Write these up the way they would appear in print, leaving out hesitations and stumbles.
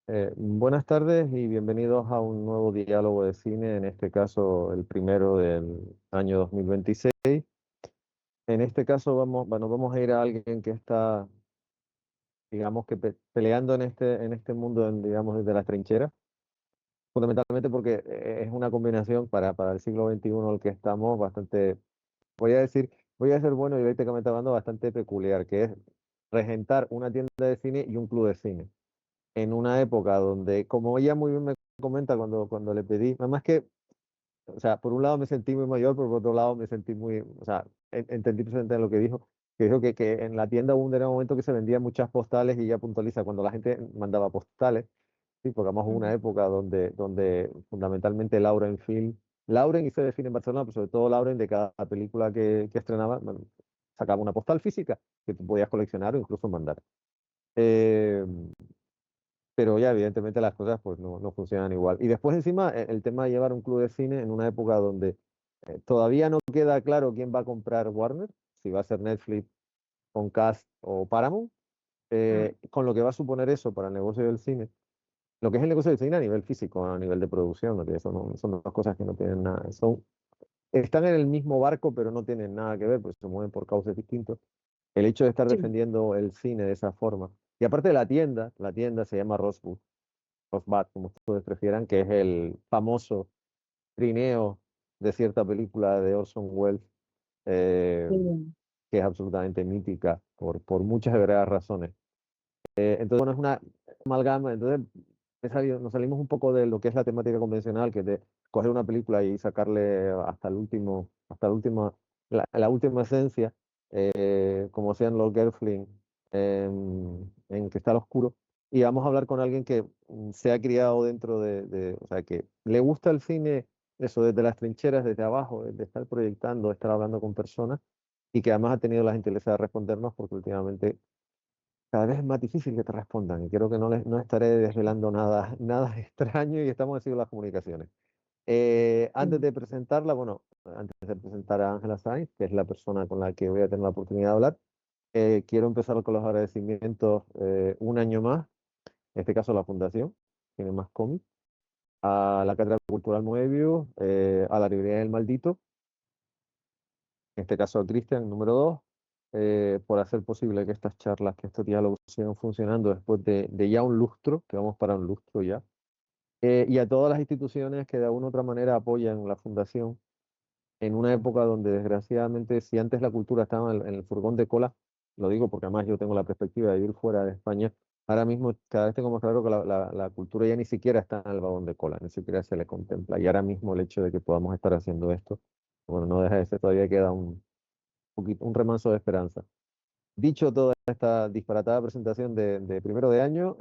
Buenas tardes y bienvenidos a un nuevo diálogo de cine, en este caso el primero del año 2026. En este caso vamos a ir a alguien que está, digamos que peleando en este mundo, digamos, desde las trincheras, fundamentalmente porque es una combinación para el siglo XXI en el que estamos bastante, voy a ser bueno y éticamente hablando, bastante peculiar, que es regentar una tienda de cine y un club de cine en una época donde, como ella muy bien me comenta cuando le pedí, nada más que, o sea, por un lado me sentí muy mayor, pero por otro lado me sentí muy, o sea, entendí presente lo que dijo que en la tienda hubo un momento que se vendían muchas postales y ella puntualiza cuando la gente mandaba postales, sí, porque además hubo una Ujú. época donde fundamentalmente Lauren y se define en Barcelona, pero sobre todo Lauren, de cada película que estrenaba, bueno, sacaba una postal física que tú podías coleccionar o incluso mandar. Eh, pero ya evidentemente las cosas pues no funcionan igual. Y después encima el tema de llevar un club de cine en una época donde todavía no queda claro quién va a comprar Warner, si va a ser Netflix, Comcast o Paramount, Mm. con lo que va a suponer eso para el negocio del cine. Lo que es el negocio del cine a nivel físico, a nivel de producción, ¿no? Que eso son dos cosas que no tienen nada, están en el mismo barco pero no tienen nada que ver, pues se mueven por causas distintos. El hecho de estar Sí. defendiendo el cine de esa forma. Y aparte de la tienda se llama Rosewood of Bad, como ustedes prefieran, que es el famoso trineo de cierta película de Orson Welles, eh, Sí. que es absolutamente mítica por muchas y variadas razones. Entonces, bueno, es una amalgama. Entonces, nos salimos un poco de lo que es la temática convencional, que es de coger una película y sacarle hasta la última esencia, como sean los Gelfling en Cristal Oscuro. Y vamos a hablar con alguien que se ha criado dentro o sea, que le gusta el cine, eso, desde las trincheras, desde abajo, de estar proyectando, de estar hablando con personas, y que además ha tenido la gentileza de respondernos, porque últimamente cada vez es más difícil que te respondan, y creo que no estaré desvelando nada extraño, y estamos haciendo las comunicaciones. Antes Sí. de presentarla, bueno, antes de presentar a Ángela Sainz, que es la persona con la que voy a tener la oportunidad de hablar, quiero empezar con los agradecimientos, un año más, en este caso a la Fundación Tiene Más Cómics, a la Cátedra Cultural Moebius, a la Librería del Maldito, en este caso a Cristian, número 2, por hacer posible que estas charlas, que estos diálogos sigan funcionando después de ya un lustro, que vamos para un lustro ya, y a todas las instituciones que de alguna u otra manera apoyan la Fundación en una época donde desgraciadamente, si antes la cultura estaba en el furgón de cola, lo digo porque además yo tengo la perspectiva de vivir fuera de España, ahora mismo cada vez tengo más claro que la cultura ya ni siquiera está en el vagón de cola, ni siquiera se le contempla. Y ahora mismo el hecho de que podamos estar haciendo esto, bueno, no deja de ser, todavía queda un remanso de esperanza. Dicho toda esta disparatada presentación de primero de año,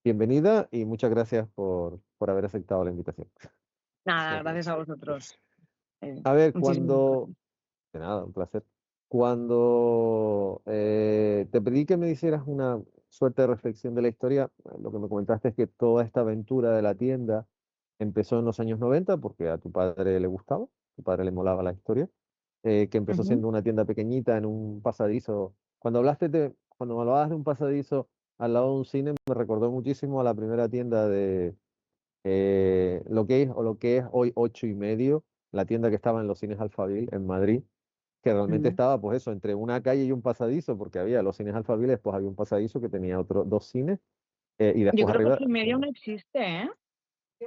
bienvenida y muchas gracias por haber aceptado la invitación. Nada, gracias a vosotros. A ver, Muchísimas gracias. de nada, un placer. Cuando te pedí que me hicieras una suerte de reflexión de la historia, lo que me comentaste es que toda esta aventura de la tienda empezó en los años 90 porque a tu padre le gustaba, tu padre le molaba la historia, que empezó Ujú. siendo una tienda pequeñita en un pasadizo. Cuando me hablabas de un pasadizo al lado de un cine, me recordó muchísimo a la primera tienda de lo que es hoy 8 y medio, la tienda que estaba en los cines Alphaville en Madrid, que realmente Mm. estaba pues eso, entre una calle y un pasadizo, porque había los cines Alphaville, pues había un pasadizo que tenía otros dos cines, y Yo después creo que arriba. 8:30 no existe, ¿eh?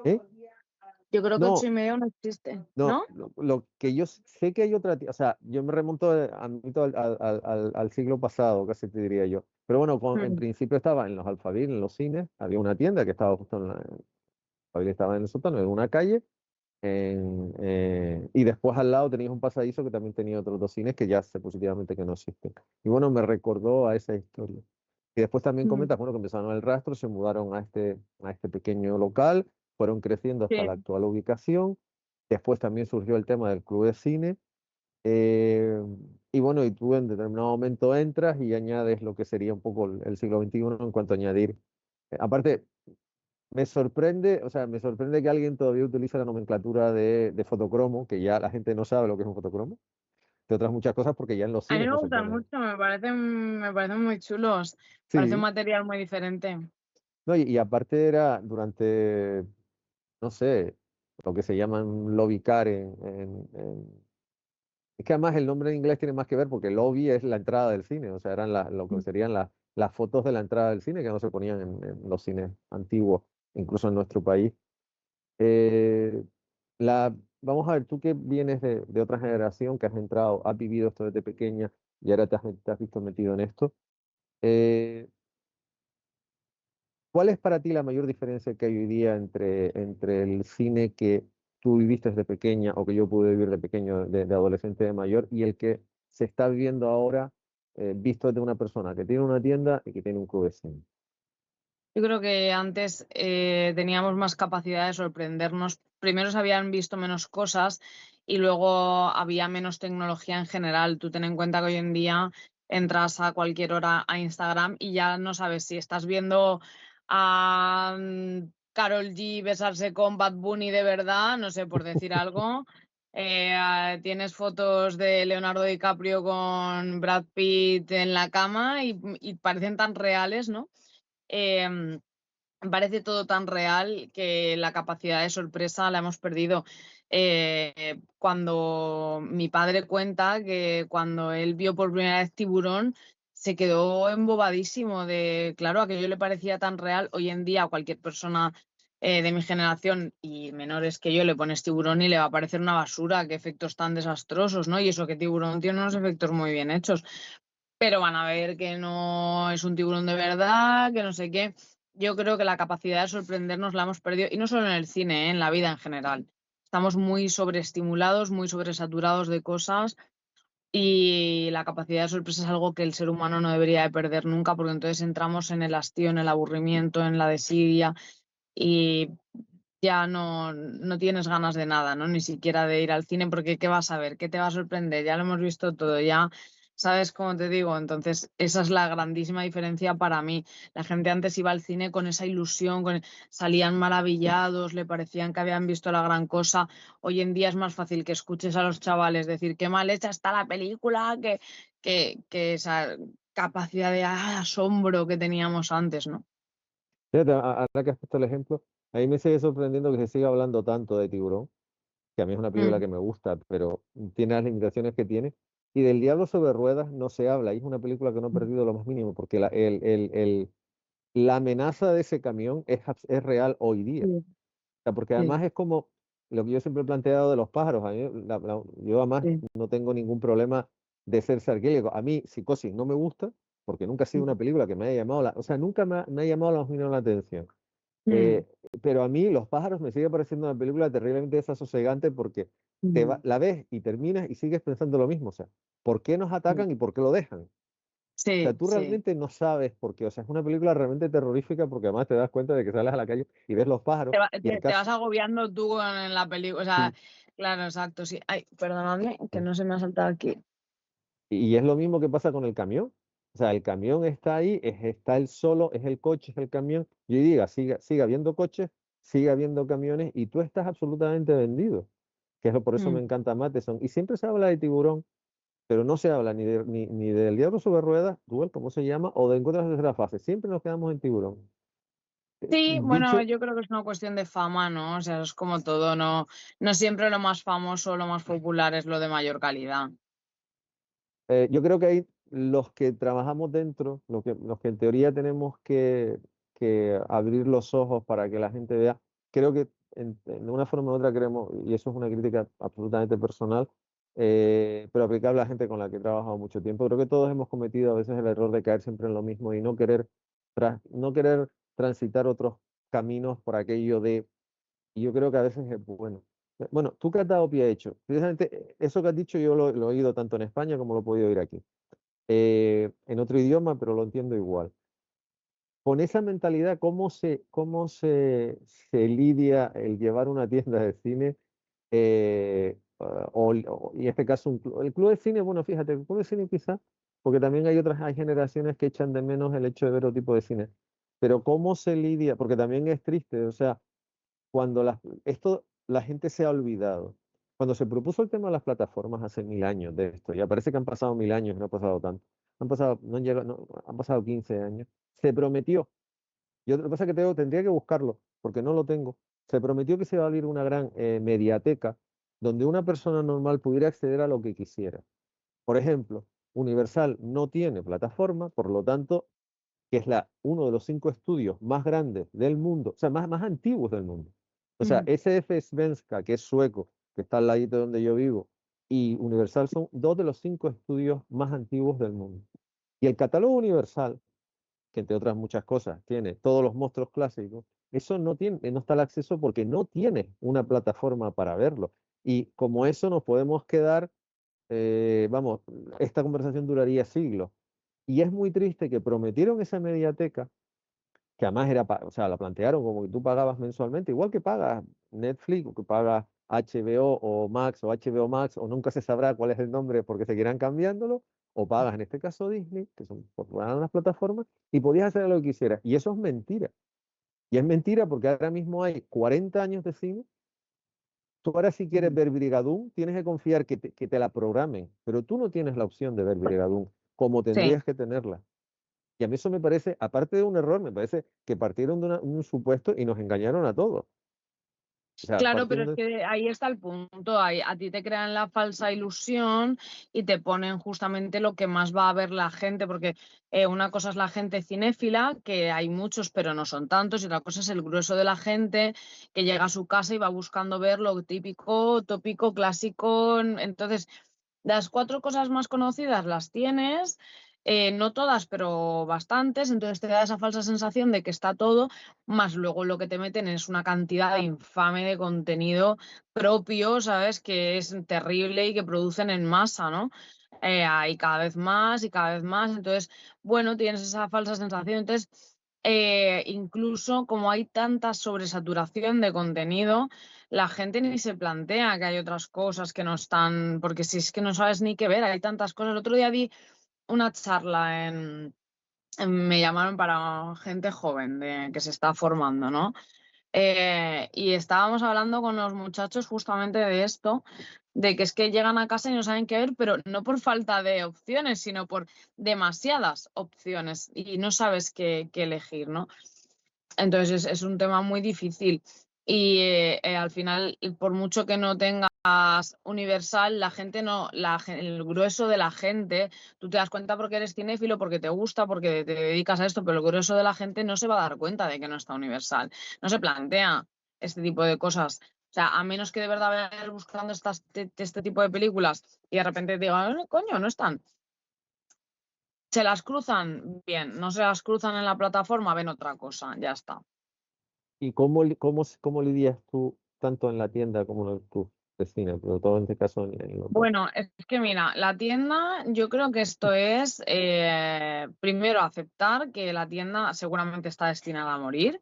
¿Eh? Yo creo que ocho No, y media no existe, no, ¿no? lo que yo sé que hay otra, o sea, yo me remonto admito, al siglo pasado, casi te diría yo. Pero bueno, en Mm. principio estaba en los Alphaville, en los cines, había una tienda que estaba justo Alphaville estaba en el sótano, en una calle. Y después al lado tenías un pasadizo que también tenía otros dos cines que ya sé positivamente que no existen. Y bueno, me recordó a esa historia. Y después también Mm. comentas, bueno, que empezaron el rastro, se mudaron a este pequeño local, fueron creciendo hasta la Sí. actual ubicación. Después también surgió el tema del club de cine. eh, y bueno, y tú en determinado momento entras y añades lo que sería un poco el siglo XXI en cuanto a añadir. Aparte, me sorprende que alguien todavía utilice la nomenclatura de fotocromo, que ya la gente no sabe lo que es un fotocromo, de otras muchas cosas, porque ya en los A mí cines me no se gustan pone. mucho, me parecen muy chulos. Parece un Sí, material muy diferente. No, y aparte era durante, no sé, lo que se llaman lobby car es que además el nombre en inglés tiene más que ver porque lobby es la entrada del cine, o sea, eran lo que Mm. serían las fotos de la entrada del cine que no se ponían en los cines antiguos, incluso en nuestro país. Eh, vamos a ver, tú que vienes de otra generación, que has entrado, has vivido esto desde pequeña y ahora te has visto metido en esto. eh, ¿Cuál es para ti la mayor diferencia que hay hoy día entre el cine que tú viviste desde pequeña o que yo pude vivir de pequeño, de adolescente, de mayor, y el que se está viviendo ahora, visto desde una persona que tiene una tienda y que tiene un club de cine? Yo creo que antes teníamos más capacidad de sorprendernos. Primero se habían visto menos cosas y luego había menos tecnología en general. Tú ten en cuenta que hoy en día entras a cualquier hora a Instagram y ya no sabes si estás viendo a Karol G besarse con Bad Bunny de verdad, no sé, por decir algo. Tienes fotos de Leonardo DiCaprio con Brad Pitt en la cama y parecen tan reales, ¿no? Em, Parece todo tan real que la capacidad de sorpresa la hemos perdido. Cuando mi padre cuenta que cuando él vio por primera vez Tiburón, se quedó embobadísimo de, claro, aquello le parecía tan real. Hoy en día a cualquier persona de mi generación y menores que yo le pones Tiburón y le va a parecer una basura, qué efectos tan desastrosos, ¿no? Y eso que Tiburón tiene unos efectos muy bien hechos, pero van a ver que no es un tiburón de verdad, que no sé qué. Yo creo que la capacidad de sorprendernos la hemos perdido, y no solo en el cine, en la vida en general. Estamos muy sobreestimulados, muy sobresaturados de cosas y la capacidad de sorpresa es algo que el ser humano no debería de perder nunca, porque entonces entramos en el hastío, en el aburrimiento, en la desidia y ya no tienes ganas de nada, ¿no? Ni siquiera de ir al cine, porque ¿qué vas a ver? ¿Qué te va a sorprender? Ya lo hemos visto todo, ya sabes cómo te digo. Entonces, esa es la grandísima diferencia para mí. La gente antes iba al cine con esa ilusión, salían maravillados, le parecían que habían visto la gran cosa. Hoy en día es más fácil que escuches a los chavales decir qué mal hecha está la película, que esa capacidad de asombro que teníamos antes, ¿no? Fíjate, ahora que has puesto el ejemplo, a mí me sigue sorprendiendo que se siga hablando tanto de Tiburón, que a mí es una película Mm, que me gusta, pero tiene las limitaciones que tiene. Y del Diablo sobre Ruedas no se habla, y es una película que no ha perdido lo más mínimo, porque la amenaza de ese camión es real hoy día. sí, Sea, porque sí, además es como lo que yo siempre he planteado de los pájaros. A mí, yo además sí. no tengo ningún problema de ser sarcástico. A mí Psicosis no me gusta porque nunca ha sido una película que me haya llamado o sea, nunca me ha llamado la, menos la atención. Mm, Eh, pero a mí Los pájaros me sigue pareciendo una película terriblemente desasosegante porque mm. la ves y terminas y sigues pensando lo mismo. O sea, ¿por qué nos Mm. atacan y por qué lo dejan? O sea, Sí, tú sí. realmente no sabes por qué. O sea, es una película realmente terrorífica porque además te das cuenta de que sales a la calle y ves los pájaros y el Te vas caso. agobiando tú en la película. O sea, Sí. claro, exacto, sí. Ay, perdonadme, que Sí. no se me ha saltado aquí. Y es lo mismo que pasa con el camión. O sea, el camión está ahí, está él solo, es el coche, es el camión. Y diga, siga habiendo coches, siga habiendo camiones y tú estás absolutamente vendido. Por eso me Mm. encanta Matheson. Y siempre se habla de Tiburón, pero no se habla ni del Diablo sobre Ruedas, Duel, ¿cómo se llama? O de Encuentros en la tercera fase. Siempre nos quedamos en Tiburón. Sí, bueno, Dicho, yo creo que es una cuestión de fama, ¿no? O sea, es como todo, no siempre lo más famoso, lo más popular es lo de mayor calidad. yo creo que hay los que trabajamos dentro, los que en teoría tenemos que abrir los ojos para que la gente vea, creo que de una forma u otra queremos, y eso es una crítica absolutamente personal, pero aplicable a la gente con la que he trabajado mucho tiempo, creo que todos hemos cometido a veces el error de caer siempre en lo mismo y no querer transitar otros caminos por aquello de, y yo creo que a veces es bueno. Bueno, tú que has dado pie a hecho, precisamente eso que has dicho yo lo he oído tanto en España como lo he podido oír aquí, en otro idioma, pero lo entiendo igual. Con esa mentalidad, ¿cómo se lidia el llevar una tienda de cine? Y en este caso, el club de cine, bueno, fíjate, el club de cine quizá, porque también hay generaciones que echan de menos el hecho de ver otro tipo de cine. Pero ¿cómo se lidia? Porque también es triste, o sea, cuando la gente se ha olvidado. Cuando se propuso el tema de las plataformas hace 1000 años de esto, ya parece que han pasado 1000 años y no ha pasado tanto. No han pasado 15 años. Se prometió, Yo lo que pasa es que tendría que buscarlo, porque no lo tengo. Se prometió que se iba a abrir una gran mediateca donde una persona normal pudiera acceder a lo que quisiera. Por ejemplo, Universal no tiene plataforma, por lo tanto, que es uno de los 5 estudios más grandes del mundo, o sea, más antiguos del mundo. O sea, Mm. SF Svenska, que es sueco, que está al ladito de donde yo vivo, y Universal son 2 de los 5 estudios más antiguos del mundo. Y el catálogo Universal, que entre otras muchas cosas tiene todos los monstruos clásicos, eso no está al acceso porque no tiene una plataforma para verlo. Y como eso nos podemos quedar, vamos, esta conversación duraría siglos. Y es muy triste que prometieron esa mediateca, que además o sea, la plantearon como que tú pagabas mensualmente, igual que pagas Netflix o que pagas HBO o Max o HBO Max, o nunca se sabrá cuál es el nombre porque seguirán cambiándolo, o pagas en este caso Disney, que son por unas plataformas, y podías hacer lo que quisieras. Y eso es mentira. Y es mentira porque ahora mismo hay 40 años de cine. Tú ahora si quieres Mm. ver Brigadoon, tienes que confiar que te la programen, pero tú no tienes la opción de ver Brigadoon como Sí. tendrías que tenerla. Y a mí eso me parece, aparte de un error, me parece que partieron de un supuesto y nos engañaron a todos. O sea, Claro, pero es partiendo... que ahí está el punto. A ti te crean la falsa ilusión y te ponen justamente lo que más va a ver la gente, porque una cosa es la gente cinéfila, que hay muchos, pero no son tantos, y otra cosa es el grueso de la gente que llega a su casa y va buscando ver lo típico, tópico, clásico. Entonces, las 4 cosas más conocidas las tienes, no todas, pero bastantes, entonces te da esa falsa sensación de que está todo, más luego lo que te meten es una cantidad infame de contenido propio, ¿sabes? Que es terrible y que producen en masa, ¿no? Hay cada vez más y cada vez más, entonces, bueno, tienes esa falsa sensación. Entonces, incluso como hay tanta sobresaturación de contenido, la gente ni se plantea que hay otras cosas que no están, porque si es que no sabes ni qué ver, hay tantas cosas. El otro día di una charla me llamaron para gente joven que se está formando, ¿no? Y estábamos hablando con los muchachos justamente de esto, de que es que llegan a casa y no saben qué ver, pero no por falta de opciones, sino por demasiadas opciones y no sabes qué elegir, ¿no? Entonces es un tema muy difícil y al final, por mucho que no tengas Universal, la gente no, el grueso de la gente, tú te das cuenta porque eres cinéfilo, porque te gusta, porque te dedicas a esto, pero el grueso de la gente no se va a dar cuenta de que no está Universal, no se plantea este tipo de cosas. O sea, a menos que de verdad vayas buscando este tipo de películas y de repente digan, coño, no están. Se las cruzan, bien, no se las cruzan en la plataforma, ven otra cosa, ya está. ¿Y cómo lidias tú tanto en la tienda como en tu vecina? Pero todo en este caso en los dos. Bueno, es que mira, la tienda, yo creo que esto es primero aceptar que la tienda seguramente está destinada a morir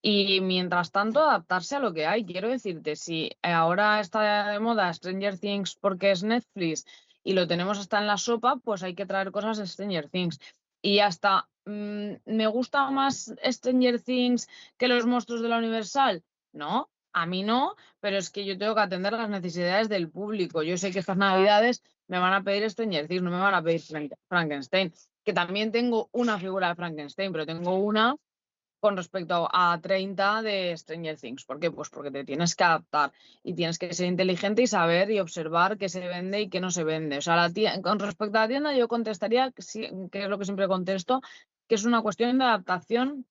y mientras tanto adaptarse a lo que hay. Quiero decirte, si ahora está de moda Stranger Things porque es Netflix y lo tenemos hasta en la sopa, pues hay que traer cosas de Stranger Things. Y hasta me gusta más Stranger Things que los monstruos de la Universal. No, a mí no, pero es que yo tengo que atender las necesidades del público. Yo sé que estas navidades me van a pedir Stranger Things, no me van a pedir Frankenstein, que también tengo una figura de Frankenstein, pero tengo una con respecto a 30 de Stranger Things. ¿Por qué? Pues porque te tienes que adaptar y tienes que ser inteligente y saber y observar qué se vende y qué no se vende. O sea, con respecto a la tienda, yo contestaría, que es lo que siempre contesto, que es una cuestión de adaptación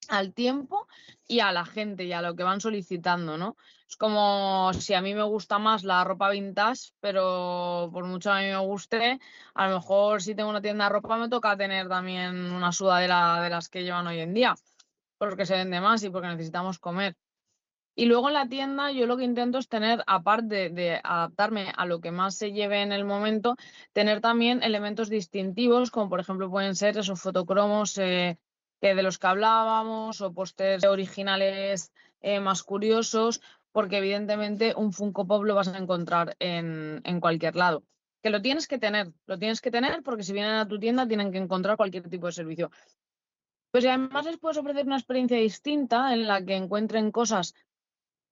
al tiempo y a la gente y a lo que van solicitando, ¿no? Es como si a mí me gusta más la ropa vintage, pero por mucho a mí me guste, a lo mejor si tengo una tienda de ropa me toca tener también una sudadera de las que llevan hoy en día, porque se vende más y porque necesitamos comer. Y luego en la tienda yo lo que intento es tener, aparte de adaptarme a lo que más se lleve en el momento, tener también elementos distintivos, como por ejemplo pueden ser esos fotocromos que de los que hablábamos, o pósters originales más curiosos, porque evidentemente un Funko Pop lo vas a encontrar en cualquier lado. Que lo tienes que tener porque si vienen a tu tienda tienen que encontrar cualquier tipo de servicio. Pues y además les puedes ofrecer una experiencia distinta en la que encuentren cosas,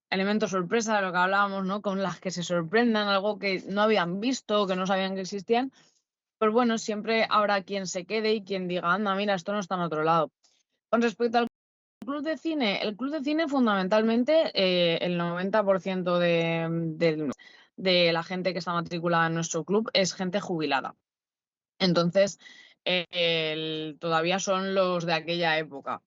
elementos sorpresa de lo que hablábamos, ¿no? Con las que se sorprendan, algo que no habían visto, que no sabían que existían. Pero bueno, siempre habrá quien se quede y quien diga, anda, mira, esto no está en otro lado. Con respecto al El club de cine fundamentalmente, el 90% de la gente que está matriculada en nuestro club es gente jubilada. Entonces, todavía son los de aquella época.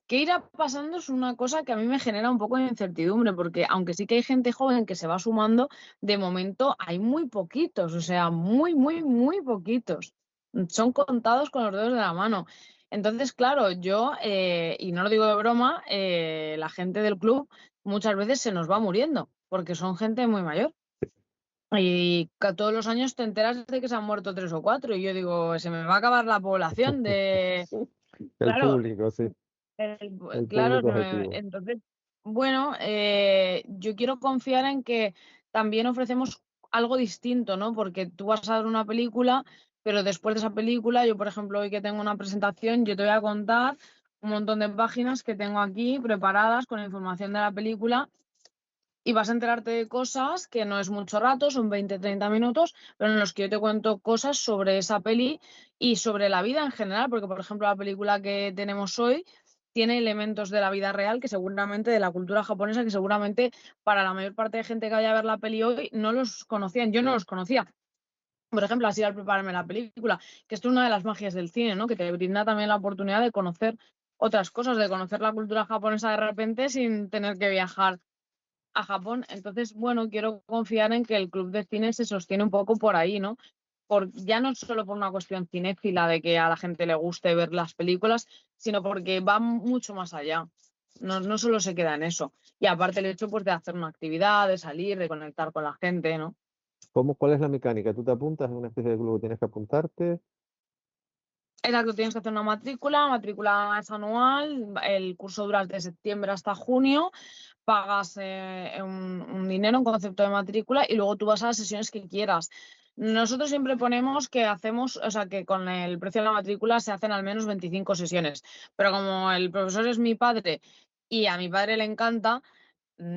¿Qué irá pasando? Es una cosa que a mí me genera un poco de incertidumbre, porque aunque sí que hay gente joven que se va sumando, de momento hay muy poquitos, o sea, muy, muy, muy poquitos. Son contados con los dedos de la mano. Entonces, claro, yo, y no lo digo de broma, la gente del club muchas veces se nos va muriendo, porque son gente muy mayor. Y todos los años te enteras de que se han muerto 3 o 4, y yo digo, se me va a acabar la población de... El Claro, público, sí, el claro, público objetivo. entonces, bueno, yo quiero confiar en que también ofrecemos algo distinto, ¿no? Porque tú vas a ver una película, pero después de esa película, yo, por ejemplo, hoy que tengo una presentación, yo te voy a contar un montón de páginas que tengo aquí preparadas con la información de la película, y vas a enterarte de cosas que no es mucho rato, son 20-30 minutos, pero en los que yo te cuento cosas sobre esa peli y sobre la vida en general, porque, por ejemplo, la película que tenemos hoy tiene elementos de la vida real, que seguramente, de la cultura japonesa, que seguramente para la mayor parte de gente que vaya a ver la peli hoy no los conocían. Yo no los conocía. Por ejemplo, así al prepararme la película, que esto es una de las magias del cine, ¿no? Que te brinda también la oportunidad de conocer otras cosas, de conocer la cultura japonesa de repente sin tener que viajar a Japón. Entonces, bueno, quiero confiar en que el club de cine se sostiene un poco por ahí, ¿no? Ya no solo por una cuestión cinéfila de que a la gente le guste ver las películas, sino porque va mucho más allá. No solo se queda en eso. Y aparte el hecho, pues, de hacer una actividad, de salir, de conectar con la gente, ¿no? ¿Cuál es la mecánica? ¿Tú te apuntas en una especie de club, tienes que apuntarte? Exacto, tienes que hacer una matrícula es anual, el curso dura desde septiembre hasta junio, pagas un dinero, un concepto de matrícula, y luego tú vas a las sesiones que quieras. Nosotros siempre ponemos que hacemos, o sea, que con el precio de la matrícula se hacen al menos 25 sesiones, pero como el profesor es mi padre y a mi padre le encanta,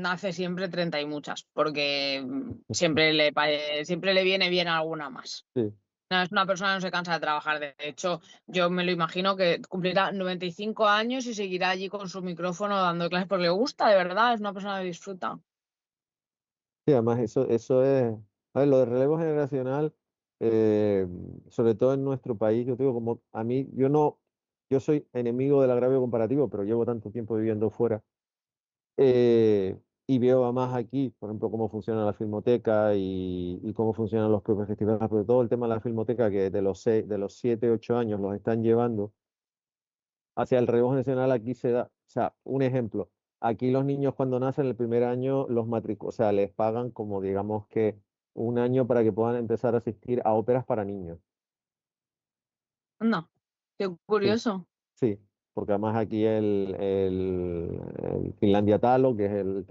hace siempre 30 y muchas, porque siempre le viene bien alguna más. Sí. No, es una persona que no se cansa de trabajar. De hecho, yo me lo imagino que cumplirá 95 años y seguirá allí con su micrófono dando clases porque le gusta, de verdad, es una persona que disfruta. Sí, además eso es, a ver, lo de relevo generacional, eh, sobre todo en nuestro país, yo te digo, como a mí, yo soy enemigo del agravio comparativo, pero llevo tanto tiempo viviendo fuera, y veo además aquí, por ejemplo, cómo funciona la filmoteca y cómo funcionan los propios festivales, pero todo el tema de la filmoteca que de los 7, 8 años los están llevando hacia el relevo nacional. Aquí se da, o sea, un ejemplo, aquí los niños cuando nacen el primer año o sea, les pagan como digamos que un año para que puedan empezar a asistir a óperas para niños. Anda, qué Sí, curioso. sí, porque además aquí el Finlandia Talo, que es el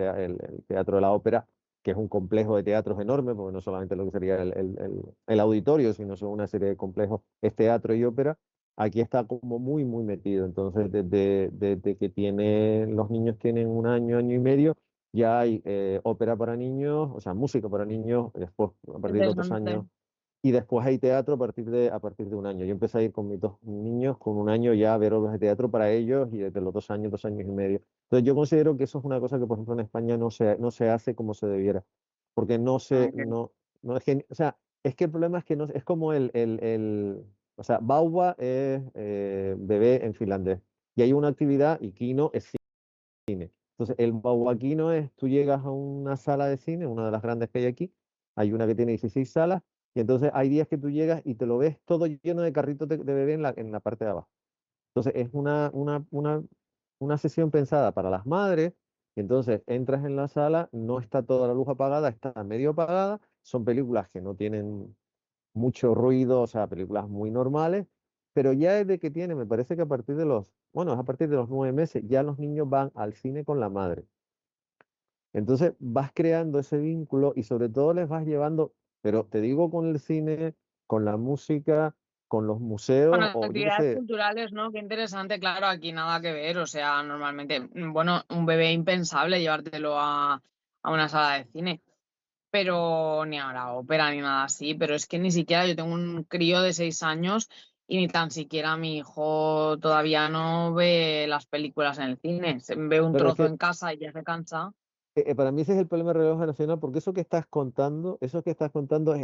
teatro de la ópera, que es un complejo de teatros enorme, porque no solamente lo que sería el auditorio, sino son una serie de complejos, es teatro y ópera. Aquí está como muy, muy metido. Entonces, desde que los niños tienen un año, año y medio, ya hay ópera para niños, o sea, música para niños, después, a partir de los 2 años, Interesante. y después hay teatro a partir de un año. Yo empecé a ir con mis 2 niños con un año ya a ver obras de teatro para ellos y desde los 2 años, 2 años y medio. Entonces yo considero que eso es una cosa que, por ejemplo, en España no se hace como se debiera. Porque Ah, ok. no es que, o sea, es que el problema es que no, es como o sea, Bauba es bebé en finlandés. Y hay una actividad y Kino es cine. Entonces, el Baubaquino es, tú llegas a una sala de cine, una de las grandes que hay aquí, hay una que tiene 16 salas, y entonces hay días que tú llegas y te lo ves todo lleno de carritos de bebé en la parte de abajo. Entonces, es una sesión pensada para las madres, y entonces entras en la sala, no está toda la luz apagada, está medio apagada, son películas que no tienen mucho ruido, o sea, películas muy normales, pero ya desde que tiene, me parece que bueno, es a partir de los 9 meses, ya los niños van al cine con la madre. Entonces vas creando ese vínculo y sobre todo les vas llevando, pero te digo con el cine, con la música, con los Bueno, museos, o yo qué actividades sé, culturales, ¿no? Qué interesante, claro, aquí nada que ver. O sea, normalmente, bueno, un bebé impensable llevártelo a una sala de cine. Pero ni a la ópera ni nada así, pero es que ni siquiera yo tengo un crío de 6 años y ni tan siquiera mi hijo todavía no ve las películas en el cine, ve un Pero es trozo que en casa y ya se cansa. para mí ese es el problema del relevo generacional, porque eso que estás contando es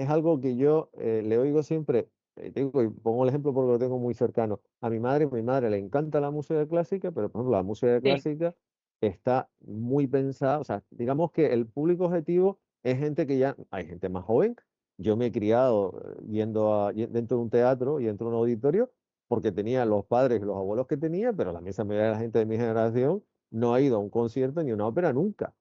algo que yo le oigo siempre, y pongo el ejemplo porque lo tengo muy cercano. A mi madre le encanta la música clásica, pero por ejemplo la música Sí, clásica está muy pensada, o sea, digamos que el público objetivo es gente que ya, hay gente más joven. Yo me he criado dentro de un teatro y dentro de un auditorio porque tenía los padres y los abuelos que tenía, pero la inmensa mayoría de la gente de mi generación no ha ido a un concierto ni a una ópera nunca.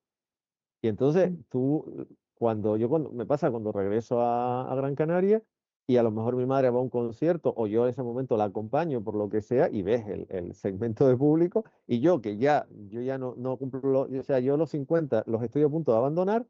Y entonces me pasa cuando regreso a Gran Canaria y a lo mejor mi madre va a un concierto o yo en ese momento la acompaño por lo que sea y ves el segmento de público y yo ya no cumplo, o sea, yo los 50 los estoy a punto de abandonar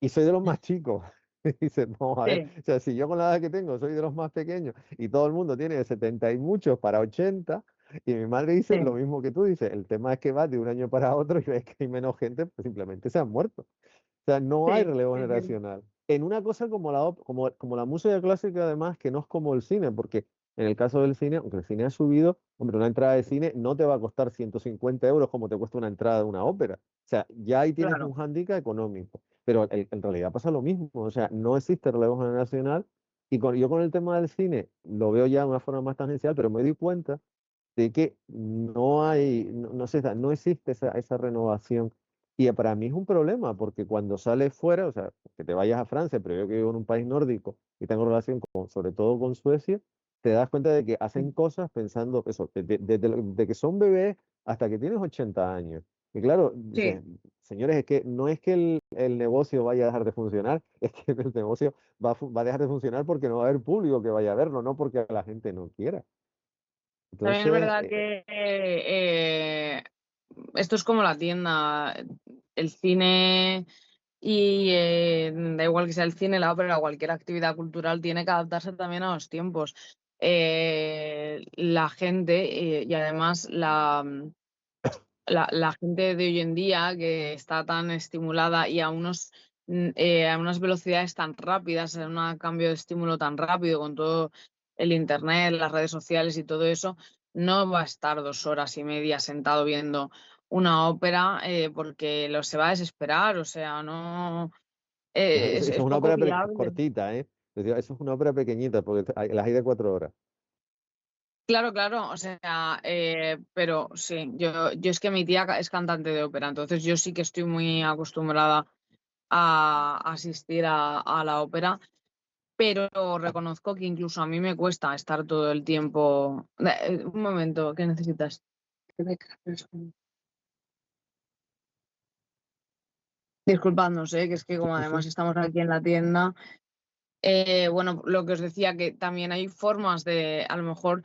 y soy de los más chicos. Y dices, vamos a ver, sí, o sea, si yo con la edad que tengo soy de los más pequeños y todo el mundo tiene de 70 y muchos para 80, y mi madre dice lo sí, mismo que tú dices, el tema es que va de un año para otro y ves que hay menos gente, pues simplemente se han muerto. O sea, no hay sí, relevo sí, sí, generacional. En una cosa como la música clásica, además, que no es como el cine, porque en el caso del cine, aunque el cine ha subido, hombre, una entrada de cine no te va a costar 150 euros como te cuesta una entrada de una ópera. O sea, ya ahí tienes un claro. hándicap económico. Pero en realidad pasa lo mismo. O sea, no existe relevo generacional. Y yo con el tema del cine lo veo ya de una forma más tangencial, pero me doy cuenta de que no existe esa renovación. Y para mí es un problema, porque cuando sales fuera, o sea, que te vayas a Francia, pero yo que vivo en un país nórdico y tengo relación sobre todo con Suecia, te das cuenta de que hacen cosas pensando eso, de que son bebés hasta que tienes 80 años. Y claro, Sí, dices, señores, es que no es que el negocio vaya a dejar de funcionar, es que el negocio va a dejar de funcionar porque no va a haber público que vaya a verlo, no porque la gente no quiera. también es Entonces, verdad que esto es como la tienda, el cine y da igual que sea el cine, la ópera o cualquier actividad cultural, tiene que adaptarse también a los tiempos. La gente y además la gente de hoy en día que está tan estimulada y a unas velocidades tan rápidas, en un cambio de estímulo tan rápido con todo el internet, las redes sociales y todo eso, no va a estar 2 horas y media sentado viendo una ópera porque se va a desesperar, o sea, no eso es es una poco ópera viable. cortita, ¿eh? Les digo, eso es una ópera pequeñita, porque las hay de 4 horas. Claro, claro, o sea, pero sí, yo es que mi tía es cantante de ópera, entonces yo sí que estoy muy acostumbrada a asistir a la ópera, pero reconozco que incluso a mí me cuesta estar todo el tiempo. Un momento, ¿qué necesitas? Disculpadnos, que es que como Sí, sí. además estamos aquí en la tienda. Bueno, lo que os decía, que también hay formas de, a lo mejor,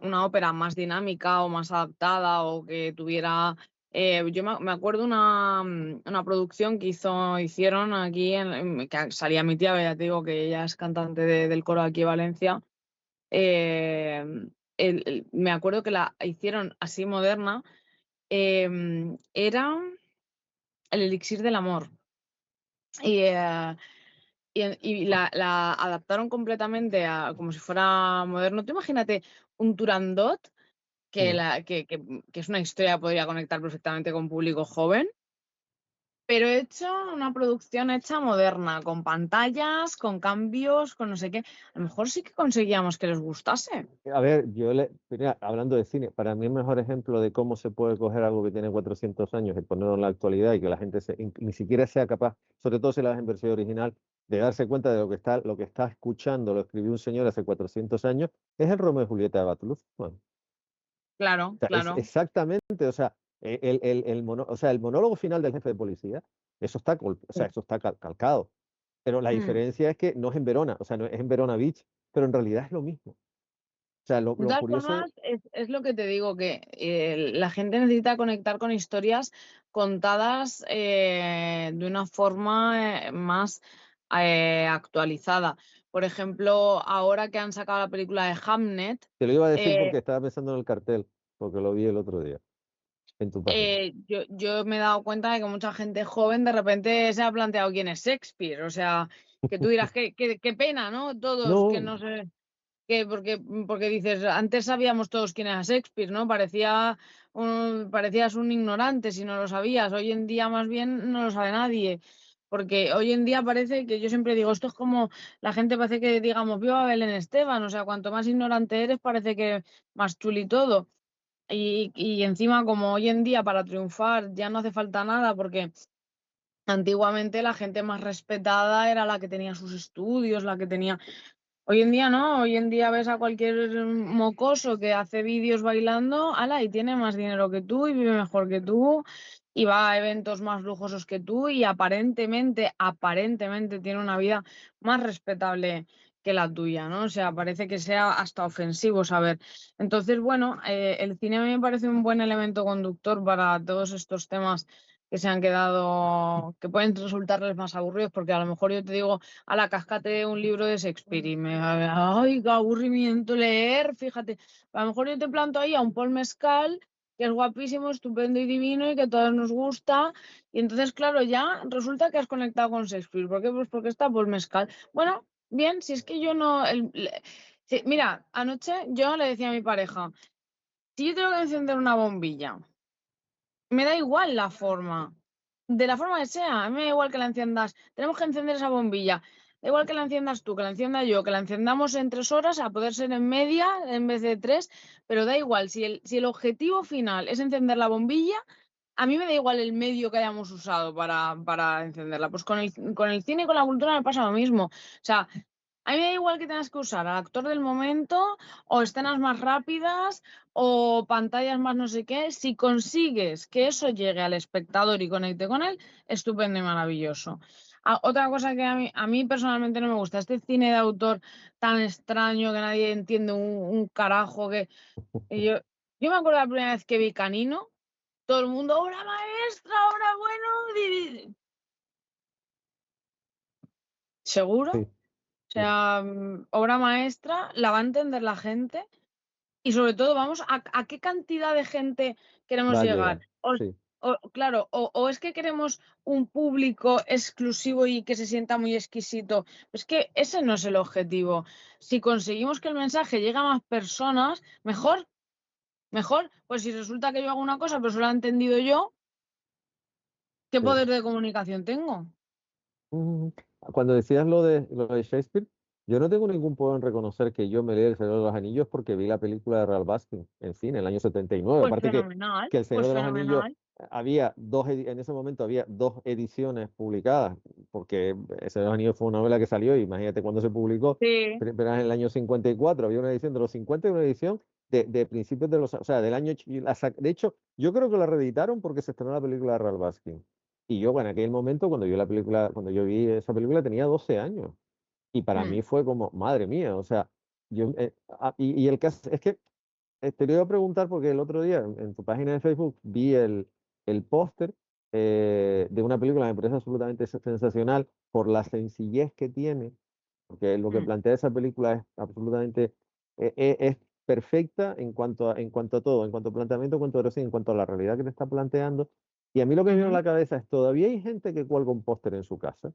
una ópera más dinámica o más adaptada o que tuviera... yo me acuerdo una producción que hicieron aquí, que salía mi tía, ya te digo que ella es cantante del coro aquí en Valencia. eh, Me acuerdo que la hicieron así moderna. Era El elixir del amor. Y, la adaptaron completamente a como si fuera moderno. Tú imagínate un Turandot que, Mm. la, que es una historia que podría conectar perfectamente con público joven, pero hecho una producción hecha moderna, con pantallas, con cambios, con no sé qué. A lo mejor sí que conseguíamos que les gustase. A ver, mira, hablando de cine, para mí el mejor ejemplo de cómo se puede coger algo que tiene 400 años y ponerlo en la actualidad y que la gente ni siquiera sea capaz, sobre todo si la ves en versión original, de darse cuenta de lo que está escuchando, lo escribió un señor hace 400 años, es el Romeo y Julieta de Baz Luhrmann. O Claro, sea, es claro. exactamente, o sea, el monólogo final del jefe de policía, o sea, eso está calcado. Pero la Mm. diferencia es que no es en Verona, o sea, no es en Verona Beach, pero en realidad es lo mismo. O sea, De lo todas curioso es, formas, es lo que te digo, que la gente necesita conectar con historias contadas de una forma más actualizada. Por ejemplo, ahora que han sacado la película de Hamnet, te lo iba a decir eh, porque estaba pensando en el cartel, porque lo vi el otro día en tu página. yo me he dado cuenta de que mucha gente joven de repente se ha planteado quién es Shakespeare. O sea, que tú dirás, qué pena, ¿no? Todos, que No, no sé. porque dices, antes sabíamos todos quién era Shakespeare, ¿no? Parecías un ignorante si no lo sabías. Hoy en día más bien no lo sabe nadie. Porque hoy en día parece que yo siempre digo, esto es como la gente parece que digamos, viva Belén Esteban, o sea, cuanto más ignorante eres, parece que más chuli todo. Y encima, como hoy en día para triunfar ya no hace falta nada, porque antiguamente la gente más respetada era la que tenía sus estudios, la que tenía. Hoy en día no, hoy en día ves a cualquier mocoso que hace vídeos bailando, ala, y tiene más dinero que tú y vive mejor que tú y va a eventos más lujosos que tú y aparentemente tiene una vida más respetable que la tuya, ¿no? O sea, parece que sea hasta ofensivo saber. Entonces, bueno, el cine a mí me parece un buen elemento conductor para todos estos temas que se han quedado, que pueden resultarles más aburridos, porque a lo mejor yo te digo, a la cáscate un libro de Shakespeare y ay, qué aburrimiento leer, fíjate, a lo mejor yo te planto ahí a un Paul Mescal, que es guapísimo, estupendo y divino y que a todos nos gusta, y entonces, claro, ya resulta que has conectado con Shakespeare, ¿por qué? Pues porque está Paul Mescal. Bueno, bien, si es que yo no, sí, mira, anoche yo le decía a mi pareja, si yo tengo que encender una bombilla, me da igual la forma, de la forma que sea, a mí me da igual que la enciendas, tenemos que encender esa bombilla, da igual que la enciendas tú, que la encienda yo, que la encendamos en 3 horas, a poder ser en media en vez de 3, pero da igual, si el objetivo final es encender la bombilla, a mí me da igual el medio que hayamos usado para encenderla. Pues con el cine y con la cultura me pasa lo mismo. O sea, a mí me da igual que tengas que usar al actor del momento o escenas más rápidas o pantallas más no sé qué. Si consigues que eso llegue al espectador y conecte con él, estupendo y maravilloso. Otra cosa que a mí personalmente no me gusta, este cine de autor tan extraño que nadie entiende un carajo. Y yo me acuerdo la primera vez que vi Canino, todo el mundo, obra maestra, obra bueno. ¿Seguro? Sí, O sea, obra maestra, la va a entender la gente y sobre todo, vamos, ¿a qué cantidad de gente queremos va a llegar? llegar. Sí. Claro, o es que queremos un público exclusivo y que se sienta muy exquisito. Es que ese no es el objetivo. Si conseguimos que el mensaje llegue a más personas, mejor, mejor. Pues si resulta que yo hago una cosa, pero solo lo he entendido yo, ¿qué Sí. poder de comunicación tengo? Ujú. Cuando decías lo de Shakespeare, yo no tengo ningún problema en reconocer que yo me leí El Señor de los Anillos porque vi la película de Ralph Bakshi en cine, en el año 79. Pues Aparte fenomenal, que El Señor pues de los Anillos fenomenal. en ese momento había dos ediciones publicadas, porque El Señor de los Anillos fue una novela que salió, y imagínate cuándo se publicó, Sí. pero en el año 54 había una edición de los 50 y una edición de principios de o sea, del año, de hecho, yo creo que la reeditaron porque se estrenó la película de Ralph Bakshi. Y yo, bueno, en aquel momento, cuando yo vi esa película, tenía 12 años. Y para Mm, mí fue como, madre mía, o sea, y el caso es que te lo iba a preguntar porque el otro día en tu página de Facebook vi el póster de una película que me parece absolutamente sensacional por la sencillez que tiene, porque lo que mm, plantea esa película es absolutamente, es perfecta en cuanto a todo, en cuanto a planteamiento, en cuanto a oración, en cuanto a la realidad que te está planteando. Y a mí lo que me viene a ujú. la cabeza es, todavía hay gente que cuelga un póster en su casa.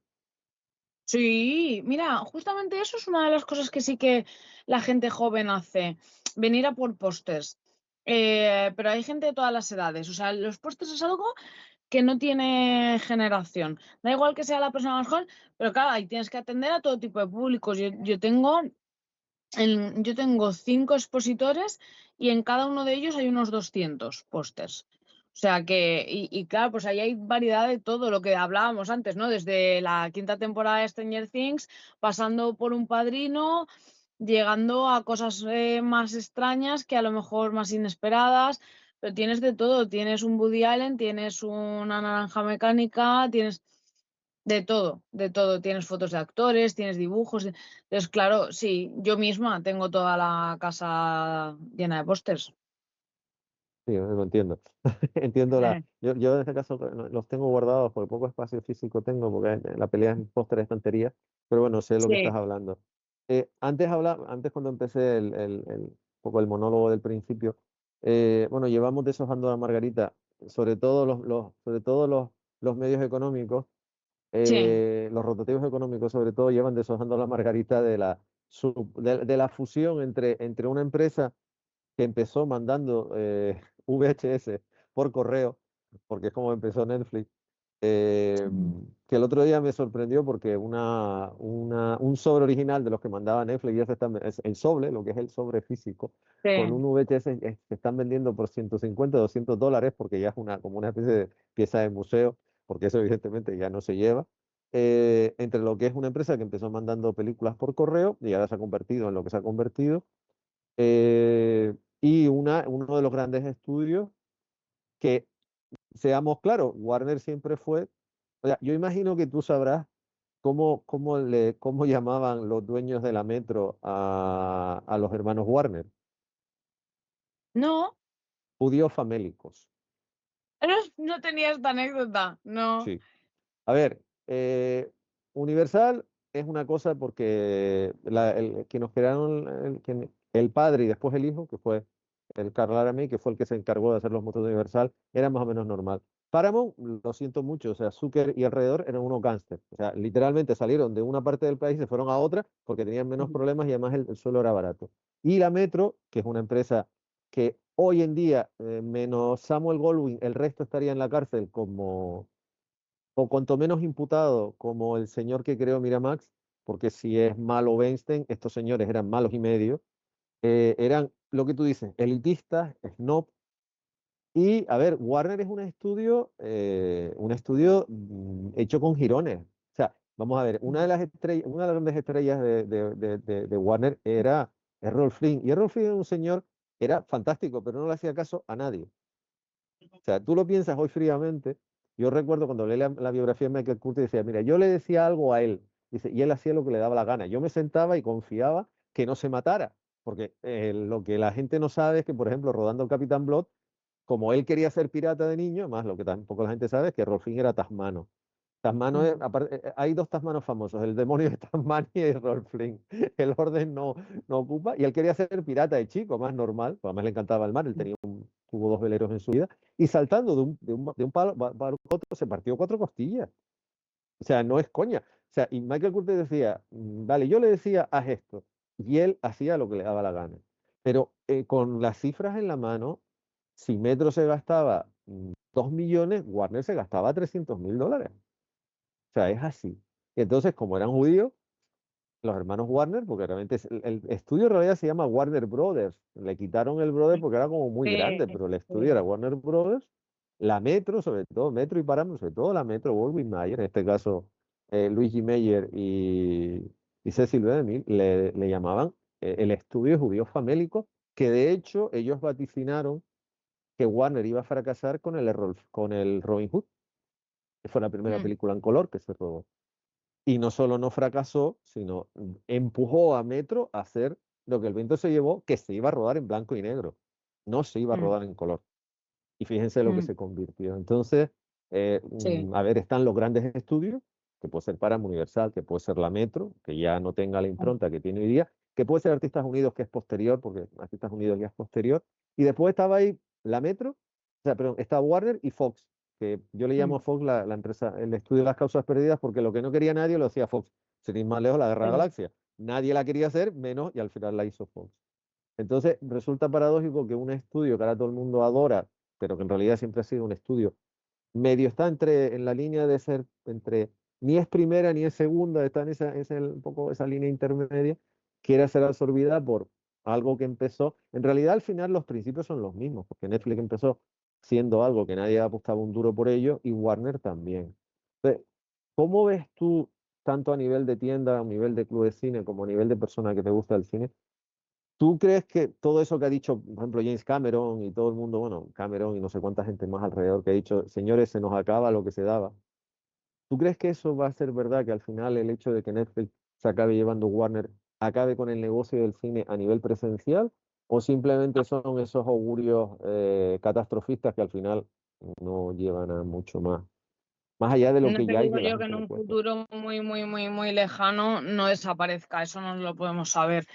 Sí, mira, justamente eso es una de las cosas que sí que la gente joven hace, venir a por pósters. Pero hay gente de todas las edades. O sea, los pósters es algo que no tiene generación. Da igual que sea la persona más joven, pero claro, ahí tienes que atender a todo tipo de públicos. Yo tengo 5 expositores y en cada uno de ellos hay unos 200 pósters. O sea que, y claro, pues ahí hay variedad de todo lo que hablábamos antes, ¿no? Desde la quinta temporada de Stranger Things, pasando por Un Padrino, llegando a cosas más extrañas que a lo mejor más inesperadas, pero tienes de todo. Tienes un Woody Allen, tienes una naranja mecánica, tienes de todo, de todo. Tienes fotos de actores, tienes dibujos. Entonces, claro, sí, yo misma tengo toda la casa llena de pósters. Sí, lo entiendo. Entiendo Eh, yo en este caso los tengo guardados porque poco espacio físico tengo, porque la pelea es póster de estantería, pero bueno, sé lo que estás Sí, hablando. Antes cuando empecé un poco el monólogo del principio, bueno, llevamos deshojando a Margarita, sobre todo los medios económicos, sí. los rotativos económicos sobre todo llevan deshojando a la Margarita de la de la fusión entre una empresa que empezó mandando VHS por correo, porque es como empezó Netflix, que el otro día me sorprendió porque un sobre original de los que mandaba Netflix, ya es el sobre, lo que es el sobre físico, con Sí. un VHS se están vendiendo por 150, $200, porque ya es como una especie de pieza de museo, porque eso evidentemente ya no se lleva. Entre lo que es una empresa que empezó mandando películas por correo y ahora se ha convertido en lo que se ha convertido, y uno de los grandes estudios que, seamos claros, Warner siempre fue, o sea, yo imagino que tú sabrás cómo llamaban los dueños de la Metro a los hermanos Warner, No, judíos famélicos. no tenía esta anécdota, no. Sí. A ver, Universal es una cosa porque el que nos crearon, el padre y después el hijo, que fue el Carl Laramie, que fue el que se encargó de hacer los motores de Universal, era más o menos normal. Paramount, lo siento mucho, o sea, Zucker y alrededor eran unos gángsters. O sea, literalmente salieron de una parte del país y se fueron a otra porque tenían menos problemas y además el suelo era barato. Y la Metro, que es una empresa que hoy en día, menos Samuel Goldwyn, el resto estaría en la cárcel como o cuanto menos imputado como el señor que creó Miramax, porque si es malo Weinstein, estos señores eran malos y medio, eran lo que tú dices, elitistas, snob. Y a ver, Warner es un estudio hecho con jirones. O sea, vamos a ver, una de las grandes estrellas de Warner era Errol Flynn. Y Errol Flynn era un señor, era fantástico, pero no le hacía caso a nadie. O sea, tú lo piensas hoy fríamente. Yo recuerdo cuando leí la biografía de Michael Curtis, decía, mira, yo le decía algo a él, dice, y él hacía lo que le daba la gana. Yo me sentaba y confiaba que no se matara, porque lo que la gente no sabe es que, por ejemplo, rodando el Capitán Blood, como él quería ser pirata de niño, más lo que tampoco la gente sabe es que Rolfín era tasmano. Tasmano hay dos tasmanos famosos, el demonio de Tasmania y Rolf Flynn. El orden no ocupa. Y él quería ser pirata de chico, más normal, pues además le encantaba el mar, él tuvo dos veleros en su vida, y saltando de un palo a otro se partió 4 costillas. O sea, no es coña. O sea, y Michael Curtis decía, vale, yo le decía, haz esto, y él hacía lo que le daba la gana. Pero con las cifras en la mano, si Metro se gastaba 2 millones, Warner se gastaba $300.000. O sea, es así. Y entonces, como eran judíos, los hermanos Warner, porque realmente el estudio en realidad se llama Warner Brothers. Le quitaron el Brother porque era como muy Sí, grande, pero el estudio era sí. Warner Brothers. La Metro, sobre todo, Metro y Paramount, sobre todo la Metro, Goldwyn Mayer, en este caso Luigi Meyer y Cecil B. DeMille, le llamaban el estudio judío famélico, que de hecho ellos vaticinaron que Warner iba a fracasar con el Robin Hood, que fue la primera Mm, película en color que se rodó. Y no solo no fracasó, sino empujó a Metro a hacer lo que el viento se llevó, que se iba a rodar en blanco y negro, no se iba a mm, rodar en color. Y fíjense lo que mm, se convirtió. Entonces, sí. a ver, están los grandes estudios, que puede ser Paramount Universal, que puede ser la Metro, que ya no tenga la impronta que tiene hoy día, que puede ser Artistas Unidos, que es posterior, porque Artistas Unidos ya es posterior. Y después estaba ahí la Metro, o sea, perdón, está Warner y Fox, que yo le llamo Mm, a Fox la empresa, el estudio de las causas perdidas, porque lo que no quería nadie lo hacía Fox. Sin ir más lejos, la Guerra de la sí. Galaxia. Nadie la quería hacer, menos, y al final la hizo Fox. Entonces, resulta paradójico que un estudio que ahora todo el mundo adora, pero que en realidad siempre ha sido un estudio medio, está en la línea de ser entre, ni es primera ni es segunda, está en un poco esa línea intermedia, quiere ser absorbida por algo que empezó. En realidad, al final, los principios son los mismos, porque Netflix empezó siendo algo que nadie apostaba un duro por ello y Warner también. Entonces, ¿cómo ves tú, tanto a nivel de tienda, a nivel de club de cine, como a nivel de persona que te gusta el cine? ¿Tú crees que todo eso que ha dicho, por ejemplo, James Cameron y todo el mundo, bueno, Cameron y no sé cuánta gente más alrededor que ha dicho, señores, se nos acaba lo que se daba? ¿Tú crees que eso va a ser verdad, que al final el hecho de que Netflix se acabe llevando Warner acabe con el negocio del cine a nivel presencial? ¿O simplemente son esos augurios catastrofistas que al final no llevan a mucho más? Más allá de lo No que te ya hay digo que la yo que en gente le un cuesta. futuro muy, muy, muy, muy lejano no desaparezca, eso no lo podemos saber.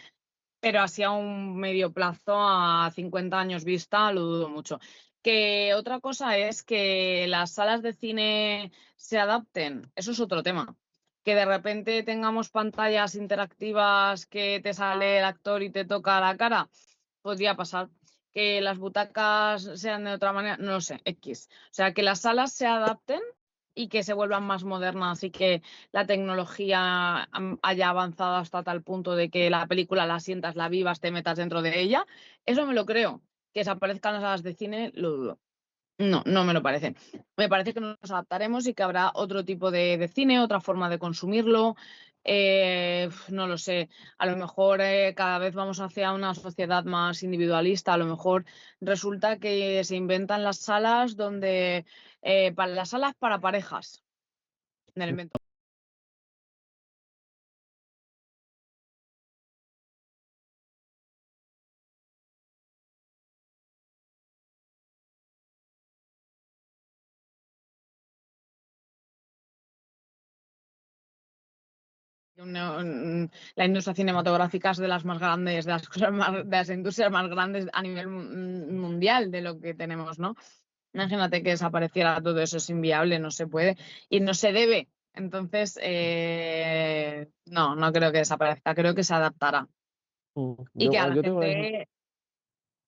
Pero así a un medio plazo, a 50 años vista, lo dudo mucho. Que otra cosa es que las salas de cine se adapten, eso es otro tema. Que de repente tengamos pantallas interactivas que te sale el actor y te toca la cara, podría pasar. Que las butacas sean de otra manera, no lo sé, X. O sea, que las salas se adapten y que se vuelvan más modernas y que la tecnología haya avanzado hasta tal punto de que la película la sientas, la vivas, te metas dentro de ella. Eso me lo creo. Que desaparezcan las salas de cine, lo dudo. No, no me lo parece. Me parece que nos adaptaremos y que habrá otro tipo de cine, otra forma de consumirlo. No lo sé, a lo mejor cada vez vamos hacia una sociedad más individualista. A lo mejor resulta que se inventan las salas donde, para las salas para parejas. Me lo invento. La industria cinematográfica es de las más grandes, de las cosas de las industrias más grandes a nivel mundial de lo que tenemos, ¿no? Imagínate que desapareciera todo eso, es inviable, no se puede y no se debe. Entonces, no creo que desaparezca, creo que se adaptará. Y que a la Yo tengo la misma, gente...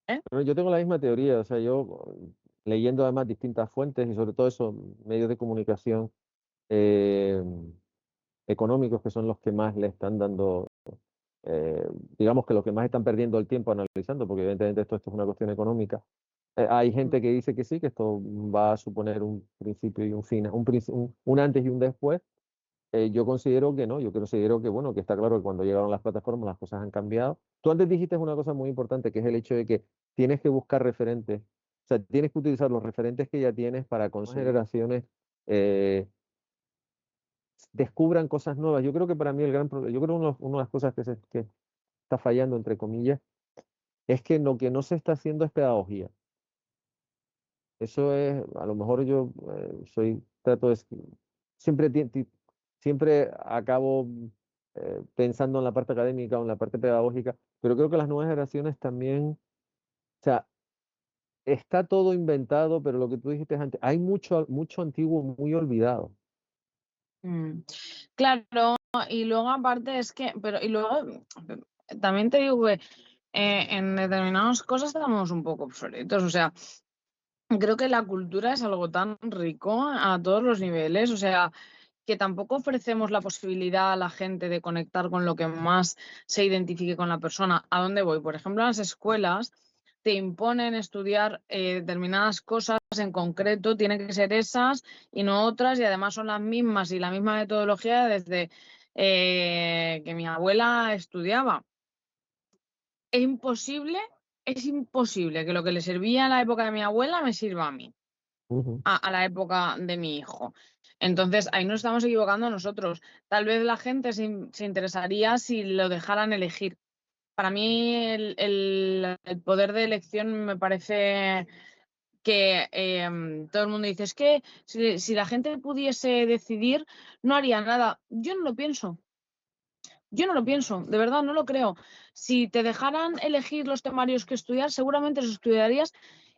¿eh? yo tengo la misma teoría, o sea, yo leyendo además distintas fuentes y sobre todo eso, medios de comunicación eh, económicos que son los que más le están dando, eh, digamos que los que más están perdiendo el tiempo analizando, porque evidentemente esto es una cuestión económica. Hay gente que dice que sí, que esto va a suponer un principio y un fin, un antes y un después. Yo considero que no, yo considero que, bueno, que está claro que cuando llegaron las plataformas las cosas han cambiado. Tú antes dijiste una cosa muy importante, que es el hecho de que tienes que buscar referentes, o sea, tienes que utilizar los referentes que ya tienes para que las generaciones eh, descubran cosas nuevas. Yo creo que para mí el gran problema, yo creo que una de las cosas que está fallando, entre comillas, es que lo que no se está haciendo es pedagogía. Eso es, a lo mejor yo trato de, siempre, siempre acabo pensando en la parte académica o en la parte pedagógica, pero creo que las nuevas generaciones también, o sea, está todo inventado, pero lo que tú dijiste antes, hay mucho, mucho antiguo muy olvidado. Mm. Claro, y luego aparte es que, pero y luego también te digo que en determinadas cosas estamos un poco obsoletos, o sea, creo que la cultura es algo tan rico a todos los niveles, o sea, que tampoco ofrecemos la posibilidad a la gente de conectar con lo que más se identifique con la persona. ¿A dónde voy? Por ejemplo, en las escuelas te imponen estudiar determinadas cosas en concreto, tienen que ser esas y no otras, y además son las mismas y la misma metodología desde que mi abuela estudiaba. Es imposible que lo que le servía en la época de mi abuela me sirva a mí Ujú. a la época de mi hijo. Entonces, ahí nos estamos equivocando nosotros. Tal vez la gente se interesaría si lo dejaran elegir. Para mí, el poder de elección me parece que todo el mundo dice, es que si la gente pudiese decidir, no haría nada. Yo no lo pienso. Yo no lo pienso, de verdad, no lo creo. Si te dejaran elegir los temarios que estudiar, seguramente los estudiarías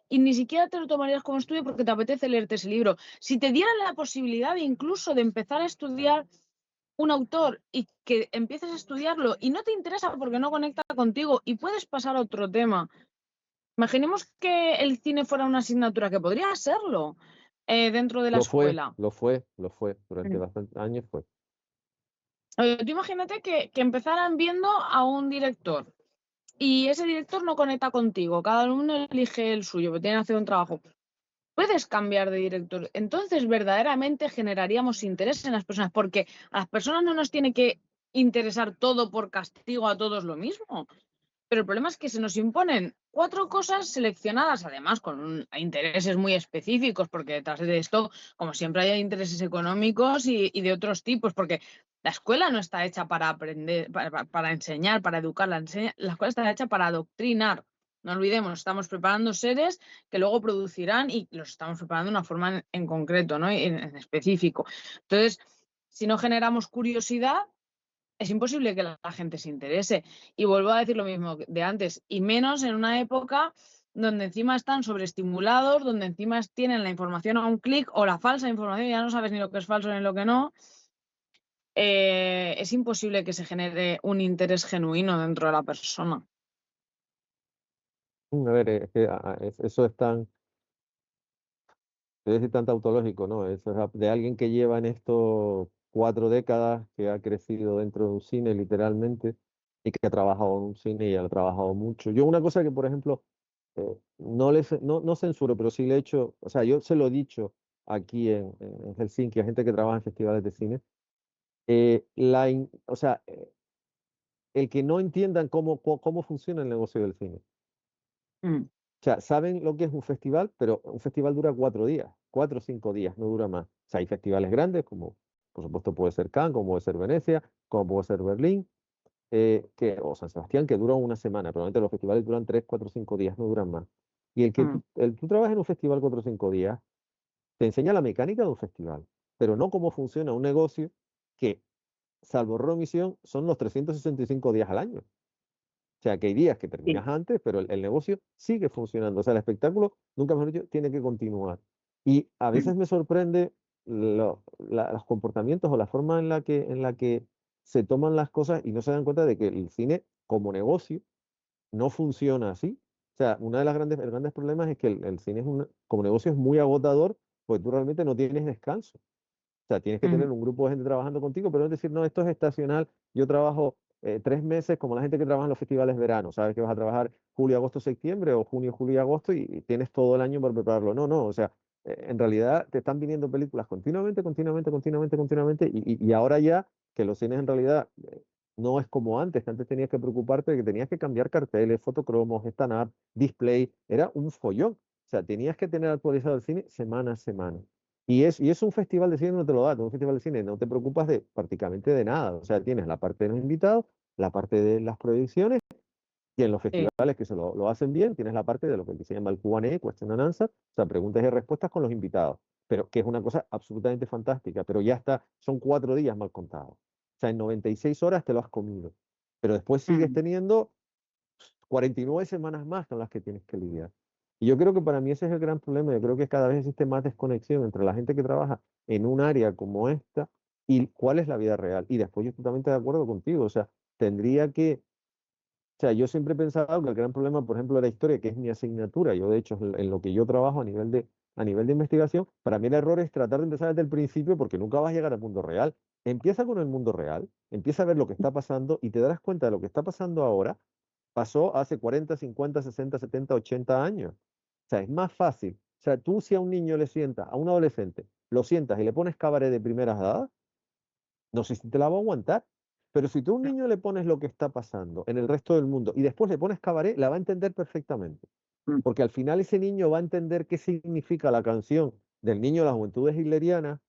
y ni siquiera te lo tomarías como estudio porque te apetece leerte ese libro. Si te dieran la posibilidad incluso de empezar a estudiar un autor y que empieces a estudiarlo y no te interesa porque no conecta contigo y puedes pasar a otro tema. Imaginemos que el cine fuera una asignatura, que podría serlo, dentro de la Lo fue, escuela. lo fue, lo fue, durante Mm. bastantes años fue. Tú imagínate que empezaran viendo a un director y ese director no conecta contigo, cada uno elige el suyo, pero tiene que hacer un trabajo. Puedes cambiar de director. Entonces, verdaderamente generaríamos interés en las personas, porque a las personas no nos tiene que interesar todo por castigo a todos lo mismo. Pero el problema es que se nos imponen 4 cosas seleccionadas, además con intereses muy específicos, porque detrás de esto, como siempre, hay intereses económicos y de otros tipos, porque la escuela no está hecha para aprender, para enseñar, para educar. La escuela está hecha para adoctrinar. No olvidemos, estamos preparando seres que luego producirán y los estamos preparando de una forma en concreto, ¿no? En específico. Entonces, si no generamos curiosidad, es imposible que la gente se interese. Y vuelvo a decir lo mismo de antes, y menos en una época donde encima están sobreestimulados, donde encima tienen la información a un clic o la falsa información, ya no sabes ni lo que es falso ni lo que no. es imposible que se genere un interés genuino dentro de la persona. A ver, es que eso es tan, es decir, tan tautológico, ¿no? Eso es de alguien que lleva en esto 4 décadas, que ha crecido dentro de un cine literalmente y que ha trabajado en un cine y ha trabajado mucho. Yo una cosa que, por ejemplo, no censuro, pero sí le he hecho, o sea, yo se lo he dicho aquí en Helsinki a gente que trabaja en festivales de cine, o sea, el que no entiendan cómo funciona el negocio del cine. Mm, O sea, saben lo que es un festival, pero un festival dura 4 días, 4 o 5 días, no dura más. O sea, hay festivales grandes, como por supuesto puede ser Cannes, como puede ser Venecia, como puede ser Berlín, o San Sebastián, que duran una semana. Probablemente los festivales duran 3, 4, 5 días, no duran más. Y mm, tú trabajas en un festival 4 o 5 días, te enseña la mecánica de un festival, pero no cómo funciona un negocio que, salvo remisión, son los 365 días al año. O sea, que hay días que sí, terminas antes, pero el negocio sigue funcionando. O sea, el espectáculo, nunca mejor dicho, tiene que continuar. Y a mm, veces me sorprende los comportamientos o la forma en la que se toman las cosas y no se dan cuenta de que el cine como negocio no funciona así. O sea, uno de los grandes problemas es que el cine como negocio es muy agotador, pues tú realmente no tienes descanso. O sea, tienes que mm, tener un grupo de gente trabajando contigo, pero no es decir, no, esto es estacional. Yo trabajo 3 meses como la gente que trabaja en los festivales de verano. Sabes que vas a trabajar julio, agosto, septiembre o junio, julio y agosto y tienes todo el año para prepararlo. No, no. O sea, en realidad te están viniendo películas continuamente, continuamente, continuamente, continuamente. Y ahora ya que los cines en realidad no es como antes, que antes tenías que preocuparte de que tenías que cambiar carteles, fotocromos, stand-up, display. Era un follón. O sea, tenías que tener actualizado el cine semana a semana. Y es un festival de cine, no te lo da, un festival de cine, no te preocupas de prácticamente de nada. O sea, tienes la parte de los invitados, la parte de las proyecciones, y en los sí, festivales que lo hacen bien, tienes la parte de lo que se llama el Q&A, Question and Answer, o sea, preguntas y respuestas con los invitados, pero que es una cosa absolutamente fantástica, pero ya está, son 4 días mal contados. O sea, en 96 horas te lo has comido, pero después sigues mm, teniendo 49 semanas más con las que tienes que lidiar. Y yo creo que para mí ese es el gran problema. Yo creo que cada vez existe más desconexión entre la gente que trabaja en un área como esta y cuál es la vida real. Y después yo estoy totalmente de acuerdo contigo. O sea, o sea, yo siempre he pensado que el gran problema, por ejemplo, de la historia, que es mi asignatura, yo de hecho en lo que yo trabajo a nivel de investigación, para mí el error es tratar de empezar desde el principio porque nunca vas a llegar al mundo real. Empieza con el mundo real, empieza a ver lo que está pasando y te darás cuenta de lo que está pasando ahora pasó hace 40, 50, 60, 70, 80 años. O sea, es más fácil. O sea, tú si a un niño le sientas, a un adolescente, lo sientas y le pones cabaret de primeras edad, no sé si te la va a aguantar. Pero si tú a un niño le pones lo que está pasando en el resto del mundo y después le pones cabaret, la va a entender perfectamente. mm, Porque al final ese niño va a entender qué significa la canción del niño de las juventudes hitlerianas,